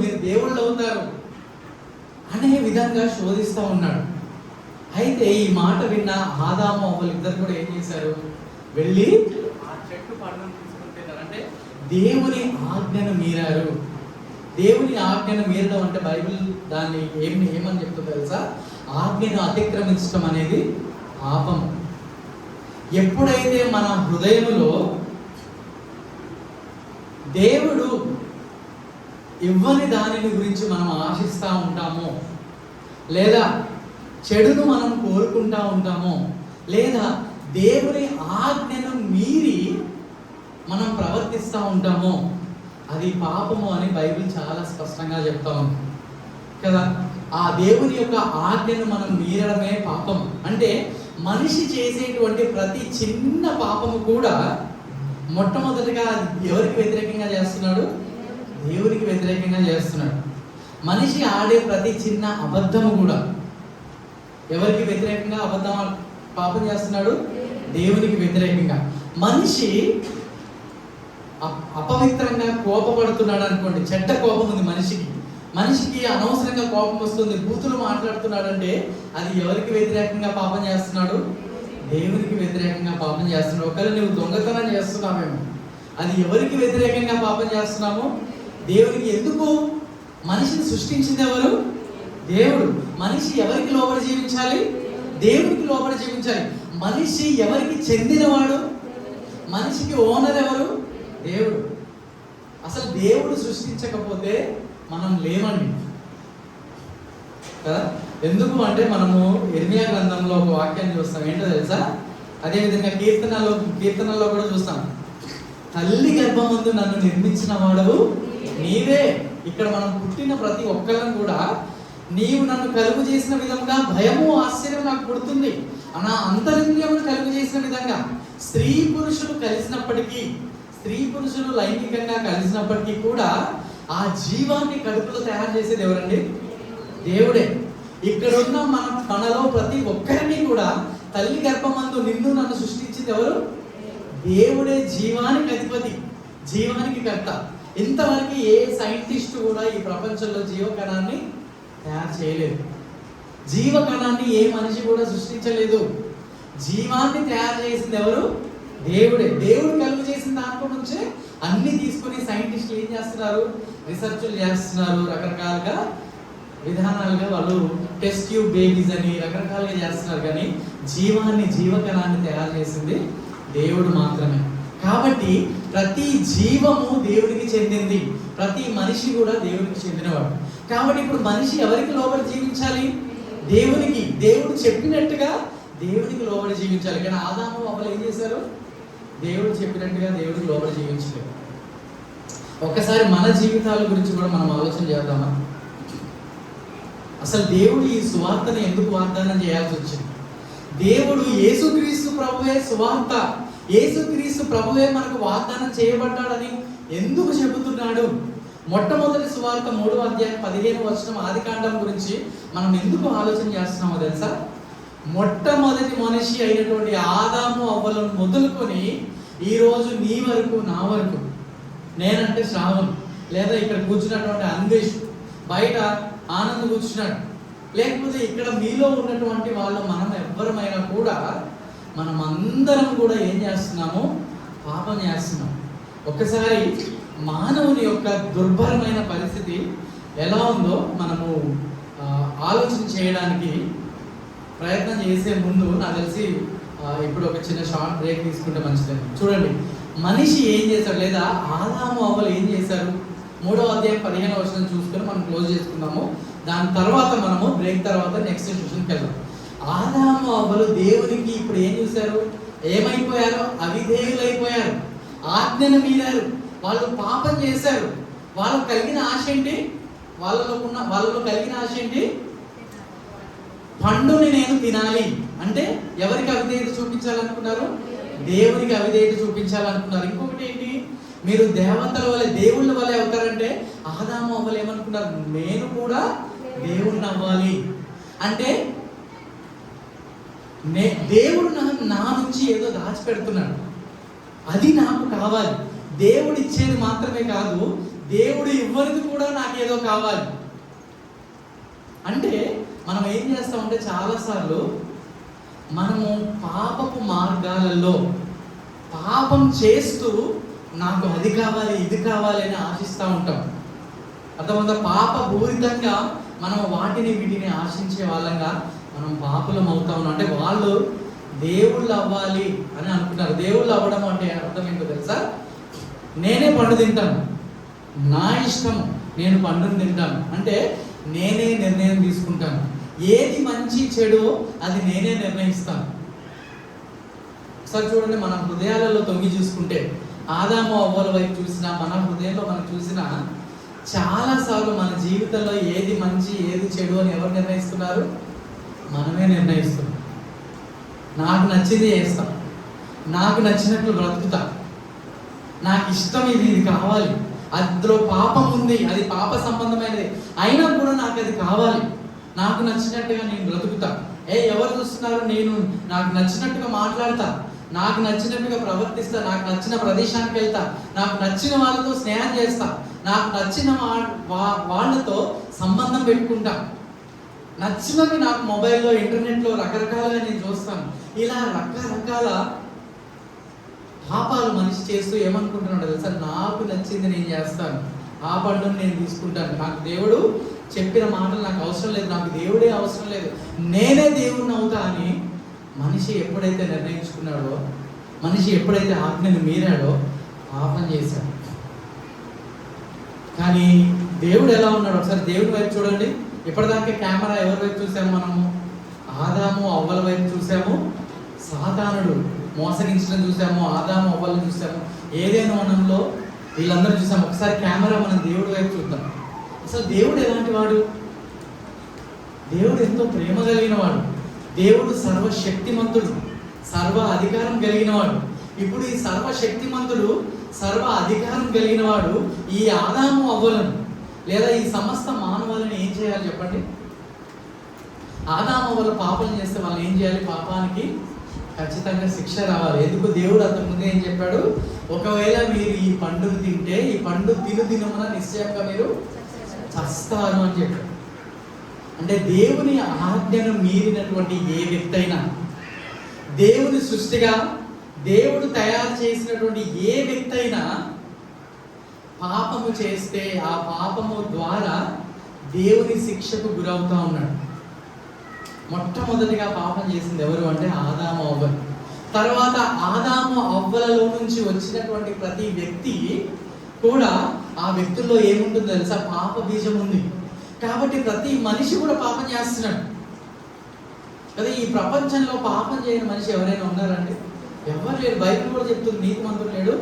మీరు దేవుళ్ళు అవుతారు అనే విధంగా శోధిస్తూ ఉన్నాడు. అయితే ఈ మాట విన్న ఆదాము అవ్వలు ఇద్దరు కూడా ఏం చేశారు? వెళ్ళి ఆ చెట్టు పండును తీసుకొని తిన్నారు. అంటే దేవుని ఆజ్ఞను మీరారు. దేవుని ఆజ్ఞను మీరడం అంటే బైబిల్ దాన్ని ఏమని చెప్తుందో తెలుసా? ఆజ్ఞను అతిక్రమించడం అనేది పాపం. ఎప్పుడైతే మన హృదయంలో దేవుడు ఇవ్వని దానిని గురించి మనం ఆశిస్తూ ఉంటామో, లేదా చెడును మనం కోరుకుంటూ ఉంటామో, లేదా దేవుని ఆజ్ఞను మీరి మనం ప్రవర్తిస్తూ ఉంటామో, అది పాపము అని బైబిల్ చాలా స్పష్టంగా చెప్తా ఉంది కదా. ఆ దేవుని యొక్క ఆజ్ఞను మనం మీరడమే పాపం. అంటే మనిషి చేసేటువంటి ప్రతి చిన్న పాపము కూడా మొట్టమొదటిగా ఎవరికి వ్యతిరేకంగా చేస్తున్నాడు? దేవునికి వ్యతిరేకంగా చేస్తున్నాడు. మనిషి ఆడే ప్రతి చిన్న అబద్ధము కూడా ఎవరికి వ్యతిరేకంగా పాపం చేస్తున్నాడు? దేవునికి వ్యతిరేకంగా. మనిషి అపవిత్రంగా కోపపడుతున్నాడు అనుకోండి, చెడ్డ కోపం ఉంది మనిషికి అనవసరంగా కోపం వస్తుంది, బూతులు మాట్లాడుతున్నాడంటే అది ఎవరికి వ్యతిరేకంగా పాపం చేస్తున్నాడు? దేవునికి వ్యతిరేకంగా పాపం చేస్తున్నాడు. ఒకవేళ నువ్వు దొంగతనం చేస్తున్నావేమో, అది ఎవరికి వ్యతిరేకంగా పాపం చేస్తున్నాము? దేవునికి. ఎందుకు? మనిషిని సృష్టించింది ఎవరు? దేవుడు. మనిషి ఎవరికి లోబడి జీవించాలి? దేవునికి లోబడి జీవించాలి. మనిషి ఎవరికి చెందినవాడు? మనిషికి ఓనర్ ఎవరు? దేవుడు. అసలు దేవుడు సృష్టించకపోతే మనం లేమండి కదా. ఎందుకు అంటే మనము ఇర్మియా గ్రంథంలో ఒక వాక్యాన్ని చూస్తాం. ఏంటో తెలుసా? అదేవిధంగా కీర్తనల్లో కూడా చూస్తాం. తల్లి గర్భమందు నన్ను నిర్మించిన వాడవు నీవే. ఇక్కడ మనం పుట్టిన ప్రతి ఒక్కళ్ళం కూడా నీవు నన్ను కలుగు చేసిన విధంగా భయము ఆశ్చర్యం నాకు పుడుతుంది. నా అంతరింద్రియమును కలుగు చేసిన విధంగా స్త్రీ పురుషులు కలిసినప్పటికీ, స్త్రీ పురుషులు లైంగికంగా కలిసినప్పటికీ కూడా ఆ జీవాన్ని కడుపులో తయారు చేసేది ఎవరండి? దేవుడే. ఇక్కడున్న మనలో ప్రతి ఒక్కరిని కూడా తల్లి గర్భమందు నిన్ను నన్ను సృష్టించింది ఎవరు? దేవుడే. జీవానికి అధిపతి, జీవానికి కర్త. ఇంతవరకు ఏ సైంటిస్ట్ కూడా ఈ ప్రపంచంలో జీవకణాన్ని తయారు చేయలేదు. జీవకణాన్ని ఏ మనిషి కూడా సృష్టించలేదు. జీవాన్ని తయారు చేసింది ఎవరు? దేవుడే. దేవుడు కలుగు చేసిన దాంట్లో నుంచే అన్ని తీసుకొని సైంటిస్టులు ఏం చేస్తున్నారు? రీసెర్చ్లు చేస్తున్నారు. రకరకాలుగా విధానాలుగా వాళ్ళు టెస్ట్ ట్యూబ్ బేబీస్ అని రకరకాలుగా చేస్తున్నారు. కానీ జీవకణాన్ని తయారు చేసింది దేవుడు మాత్రమే. కాబట్టి ప్రతి జీవము దేవుడికి చెందింది. ప్రతి మనిషి కూడా దేవుడికి చెందినవాడు. కాబట్టి ఇప్పుడు మనిషి ఎవరికి లోబడి జీవించాలి? దేవునికి. దేవుడు చెప్పినట్టుగా దేవునికి లోబడి జీవించాలి. కానీ ఆదాము అవ్వలు ఏం చేశారు? దేవుడు చెప్పినట్టుగా దేవుడికి లోబడి జీవించలేదు. ఒక్కసారి మన జీవితాల గురించి కూడా మనం ఆలోచన చేద్దామా? అసలు దేవుడు ఈ సువార్తను ఎందుకు వాగ్దానం చేయాల్సి వచ్చింది? దేవుడు యేసుక్రీస్తు ప్రభువే సువార్త, యేసుక్రీస్తు ప్రభువే మనకు వాగ్దానం చేయబడ్డాడని ఎందుకు చెబుతున్నాడు? మొట్టమొదటి సువార్త 3వ అధ్యాయం 15వ వచనం ఆదికాండం గురించి మనం ఎందుకు ఆలోచన చేస్తున్నామో తెలుసా? మొట్టమొదటి మనిషి అయినటువంటి ఆదాము అవ్వలను మొదలుకొని ఈరోజు నీ వరకు, నా వరకు, నేనంటే శ్రావణ్, లేదా ఇక్కడ కూర్చున్నటువంటి అన్వేష్, బయట ఆనంద్ కూర్చున్నాడు, లేకపోతే ఇక్కడ మీలో ఉన్నటువంటి వాళ్ళు, మనం ఎవ్వరమైనా కూడా మనం అందరం కూడా ఏం చేస్తున్నాము? పాపం చేస్తున్నాం. ఒక్కసారి మానవుని యొక్క దుర్భరమైన పరిస్థితి ఎలా ఉందో మనము ఆలోచన చేయడానికి ప్రయత్నం చేసే ముందు నాకు తెలిసి ఇప్పుడు ఒక చిన్న షార్ట్ బ్రేక్ తీసుకుంటే మంచిది. చూడండి, మనిషి ఏం చేశాడు, లేదా ఆదాము అవ్వలు ఏం చేశారు? 3వ అధ్యాయం 15వ వచనం చూసుకొని మనం క్లోజ్ చేసుకుందాము. దాని తర్వాత మనము బ్రేక్ తర్వాత నెక్స్ట్ సెషన్కి వెళ్దాం. ఆదాము అవ్వలు దేవునికి ఇప్పుడు ఏం చూశారు? ఏమైపోయారు? అవిధేయులైపోయారు, ఆజ్ఞను మీరారు, వాళ్ళు పాపం చేశారు. వాళ్ళకు కలిగిన ఆశ ఏంటి? వాళ్ళలో కలిగిన ఆశ ఏంటి? పండుని నేను తినాలి. అంటే ఎవరికి అవిధేయత చూపించాలనుకున్నారు? దేవునికి అవిధేయత చూపించాలనుకున్నారు. ఇంకొకటి ఏంటి? మీరు దేవతల వలె, దేవుళ్ళ వలె అవుతారంటే ఆదాము అవ్వలు ఏమనుకున్నారు? నేను కూడా దేవుణ్ణి అవ్వాలి. అంటే దేవుడు నా నుంచి ఏదో దాచిపెడుతున్నాడు, అది నాకు కావాలి. దేవుడు ఇచ్చేది మాత్రమే కాదు, దేవుడు ఇవ్వనిది కూడా నాకేదో కావాలి. అంటే మనం ఏం చేస్తామంటే చాలాసార్లు మనము పాపపు మార్గాలలో పాపం చేస్తూ నాకు అది కావాలి, ఇది కావాలి అని ఆశిస్తూ ఉంటాం. అర్థమంతా పాప పూరితంగా మనం వీటిని ఆశించే వాళ్ళంగా మనం పాపులం అవుతా ఉన్నాం. అంటే వాళ్ళు దేవుళ్ళు అవ్వాలి అని అనుకుంటారు. దేవుళ్ళు అవ్వడం అంటే అర్థం ఏంటో తెలుసా? నేనే పండు తింటాను, నా ఇష్టం, నేను పండుని తింటాను. అంటే నేనే నిర్ణయం తీసుకుంటాను. ఏది మంచి చెడు అది నేనే నిర్ణయిస్తాను. ఒకసారి చూడండి, మన హృదయాలలో తొంగి చూసుకుంటే, ఆదాము అవ్వల వైపు చూసినా, మన హృదయంలో మనం చూసినా చాలాసార్లు మన జీవితంలో ఏది మంచి ఏది చెడు అని ఎవరు నిర్ణయిస్తున్నారు? మనమే నిర్ణయిస్తున్నాం. నాకు నచ్చింది చేస్తాం, నాకు నచ్చినట్లు బ్రతుకుతా, నాకు ఇష్టం ఇది కావాలి, అందులో పాపం ఉంది, అది పాప సంబంధమైనది అయినా కూడా నాకు అది కావాలి, నాకు నచ్చినట్టుగా నేను బ్రతుకుతా. ఎవరు చూస్తున్నారు? నాకు నచ్చినట్టుగా మాట్లాడతా, నాకు నచ్చినట్టుగా ప్రవర్తిస్తా, నాకు నచ్చిన ప్రదేశానికి వెళ్తా, నాకు నచ్చిన వాళ్ళతో స్నేహం చేస్తా, నాకు నచ్చిన వాళ్ళతో సంబంధం పెట్టుకుంటా, నచ్చినవి నాకు మొబైల్లో ఇంటర్నెట్లో రకరకాలుగా నేను చూస్తాను. ఇలా రకరకాల పాపాలు మనిషి చేస్తూ ఏమనుకుంటున్నాడు తెలుసా? నాకు నచ్చింది నేను చేస్తాను, ఆ పండును నేను తీసుకుంటాను, నాకు దేవుడు చెప్పిన మాటలు నాకు అవసరం లేదు, నాకు దేవుడే అవసరం లేదు, నేనే దేవుణ్ణి అవుతా అని మనిషి ఎప్పుడైతే నిర్ణయించుకున్నాడో, మనిషి ఎప్పుడైతే ఆజ్ఞను మీరాడో పాపం చేశాడు. కానీ దేవుడు ఎలా ఉన్నాడు? ఒకసారి దేవుడి వైపు చూడండి. ఇప్పటిదాకా కెమెరా ఎవరి వైపు చూసాము? మనము ఆదాము అవ్వల వైపు చూసాము, సాతానుడు మోసగించడం చూసాము, ఆదాము అవ్వలను చూసాము, ఏదైనా వనంలో వీళ్ళందరూ చూసాము. ఒకసారి కెమెరా మనం దేవుడి వైపు చూద్దాం. అసలు దేవుడు ఎలాంటి వాడు? దేవుడు ఎంతో ప్రేమ కలిగిన వాడు, దేవుడు సర్వశక్తిమంతుడు, సర్వ అధికారం కలిగిన వాడు. ఇప్పుడు ఈ సర్వశక్తిమంతుడు, సర్వ అధికారం కలిగిన వాడు ఈ ఆదాము అవ్వలను లేదా ఈ సమస్త మానవాళ్ళని ఏం చేయాలి చెప్పండి? ఆదాము అవ్వలు పాపం చేస్తే వాళ్ళు ఏం చేయాలి? పాపానికి ఖచ్చితంగా శిక్ష రావాలి. ఎందుకు? దేవుడు అంతకుముందే ఏం చెప్పాడు? ఒకవేళ మీరు ఈ పండును తింటే, ఈ పండు దినమున నిశ్చయంగా మీరు చస్తారు అని చెప్పాడు. అంటే దేవుని ఆజ్ఞను మీరినటువంటి ఏ వ్యక్తి అయినా, దేవుని సృష్టిగా దేవుడు తయారు చేసినటువంటి ఏ వ్యక్తి అయినా పాపము చేస్తే ఆ పాపము ద్వారా దేవుని శిక్షకు గురవుతా ఉన్నాడు. మొట్టమొదటిగా పాపం చేసింది ఎవరు అంటే ఆదాము అవ్వలు. తర్వాత ఆదాము అవ్వలలో నుంచి వచ్చినటువంటి ప్రతి వ్యక్తి కూడా ఆ వ్యక్తుల్లో ఏముంటుందో తెలుసా? పాప బీజం ఉంది. కాబట్టి ప్రతి మనిషి కూడా పాపం చేస్తున్నాడు కదా. ఈ ప్రపంచంలో పాపం చేయని మనిషి ఎవరైనా ఉన్నారండి? ఎవరు లేడు. బైబిల్ కూడా చెప్తుంది, నీతిమంతుడు లేడు,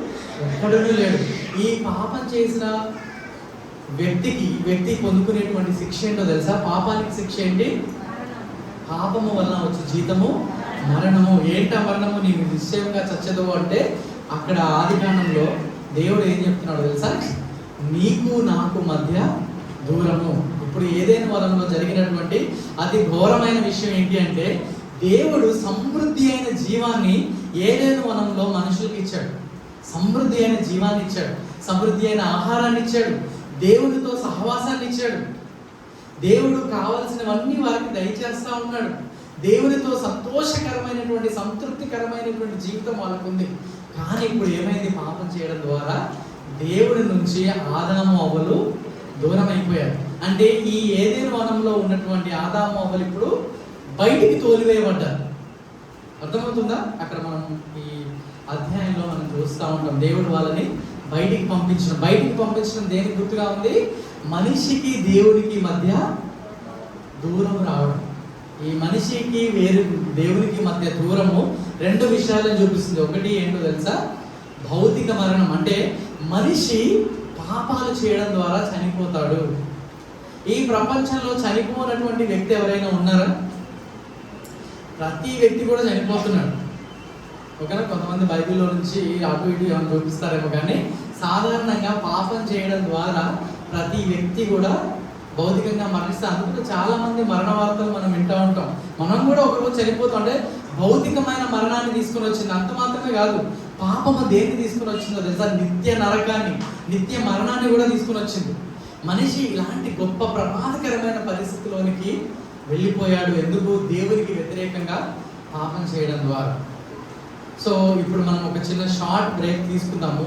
ఎక్కడూ లేడు. ఈ పాపం చేసిన వ్యక్తి పొందుకునేటువంటి శిక్ష ఏంటో తెలుసా? పాపానికి శిక్ష ఏంటి? పాపము వలన వచ్చే జీతము మరణము. ఏంటా మరణము? నీకు నిశ్చయంగా చచ్చదు అంటే అక్కడ ఆదికాండంలో దేవుడు ఏం చెప్తున్నాడు తెలుసా? నీకు నాకు మధ్య దూరము. ఇప్పుడు ఏదైనా వనంలో జరిగినటువంటి అతి ఘోరమైన విషయం ఏంటి అంటే, దేవుడు సమృద్ధి అయిన జీవాన్ని ఏదైనా వనంలో మనుషులకు ఇచ్చాడు. సమృద్ధి అయిన జీవాన్ని ఇచ్చాడు, సమృద్ధి అయిన ఆహారాన్ని ఇచ్చాడు, దేవుడితో సహవాసాన్ని ఇచ్చాడు, దేవుడు కావలసినవన్నీ వారికి దయచేస్తా ఉన్నాడు. దేవునితో సంతోషకరమైనటువంటి సంతృప్తికరమైనటువంటి జీవితం వాళ్ళకు ఉంది. కానీ ఇప్పుడు ఏమైంది? పాపం చేయడం ద్వారా దేవుడి నుంచి ఆదాము అవ్వలు దూరం అయిపోయారు. అంటే ఈ ఏదైనా వనంలో ఉన్నటువంటి ఆదాము అవ్వలు ఇప్పుడు బయటికి తోలివేయబడ్డారు. అర్థమవుతుందా? అక్కడ మనం ఈ అధ్యాయంలో మనం చూస్తూ ఉంటాం, దేవుడు వాళ్ళని బయటికి పంపించడం దేనికి గుర్తుగా ఉంది? మనిషికి దేవుడికి మధ్య దూరం రావడం. ఈ మనిషికి దేవునికి మధ్య దూరము రెండు విషయాలను చూపిస్తుంది. ఒకటి ఏంటో తెలుసా? భౌతిక మరణం. అంటే మనిషి పాపాలు చేయడం ద్వారా చనిపోతాడు. ఈ ప్రపంచంలో చనిపోయినటువంటి వ్యక్తి ఎవరైనా ఉన్నారా? ప్రతి వ్యక్తి కూడా చనిపోతున్నాడు. ఓకేనా? కొంతమంది బైబిల్లో నుంచి అటు ఇటు ఏమైనా చూపిస్తారేమో, కానీ సాధారణంగా పాపం చేయడం ద్వారా ప్రతి వ్యక్తి కూడా భౌతికంగా మరణిస్తారు. అందుకు చాలా మంది మరణ వార్తలు మనం వింటూ ఉంటాం. మనం కూడా ఒకరోజు చనిపోతాం. అంటే భౌతికమైన మరణాన్ని తీసుకుని వచ్చింది. అంత మాత్రమే కాదు, పాపము దేన్ని తీసుకుని వచ్చిందో తెలుసా? నిత్య నరకాన్ని, నిత్య మరణాన్ని కూడా తీసుకుని వచ్చింది. మనిషి ఇలాంటి గొప్ప ప్రమాదకరమైన పరిస్థితిలోనికి వెళ్ళిపోయాడు. ఎందుకు? దేవునికి వ్యతిరేకంగా పాపం చేయడం ద్వారా. సో ఇప్పుడు మనం ఒక చిన్న షార్ట్ బ్రేక్ తీసుకుందాము.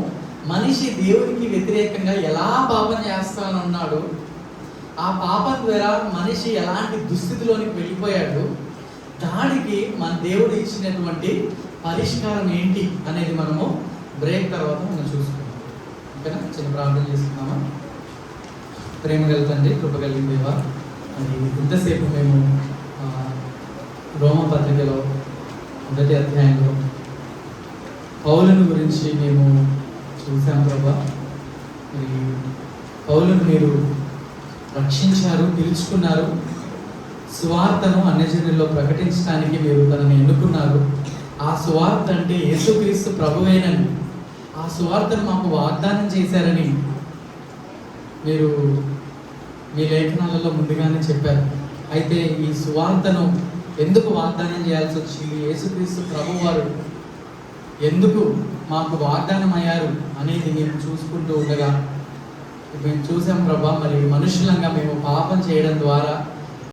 మనిషి దేవునికి వ్యతిరేకంగా ఎలా పాపం చేస్తానన్నాడు, ఆ పాపం ద్వారా మనిషి ఎలాంటి దుస్థితిలోనికి వెళ్ళిపోయాడు, దానికి మన దేవుడు ఇచ్చినటువంటి పరిష్కారం ఏంటి అనేది మనము బ్రేక్ తర్వాత మనం చూసుకుందాం. ఓకేనా? చిన్న ప్రార్థన చేసుకుందామా? ప్రేమ కలిగితండి, కృప కలిగిన దేవా, అది ఇంతసేపు మేము రోమ పత్రికలో 1వ అధ్యాయంలో పౌలుని గురించి మేము చూసాం ప్రభా. మరి పౌలును మీరు రక్షించారు, పిలుచుకున్నారు, సువార్తను అన్యజనుల్లో ప్రకటించడానికి మీరు తనని ఎన్నుకున్నారు. ఆ సువార్త అంటే యేసుక్రీస్తు ప్రభువేనని, ఆ సువార్తను మాకు వాగ్దానం చేశారని మీరు మీ లేఖనాలలో ముందుగానే చెప్పారు. అయితే ఈ సువార్తను ఎందుకు వాగ్దానం చేయాల్సి వచ్చింది, యేసుక్రీస్తు ప్రభువారు ఎందుకు మాకు వాగ్దానం అయ్యారు అనేది మేము చూసుకుంటూ ఉండగా మేము చూసాం ప్రభా, మరి మనుషులంగా మేము పాపం చేయడం ద్వారా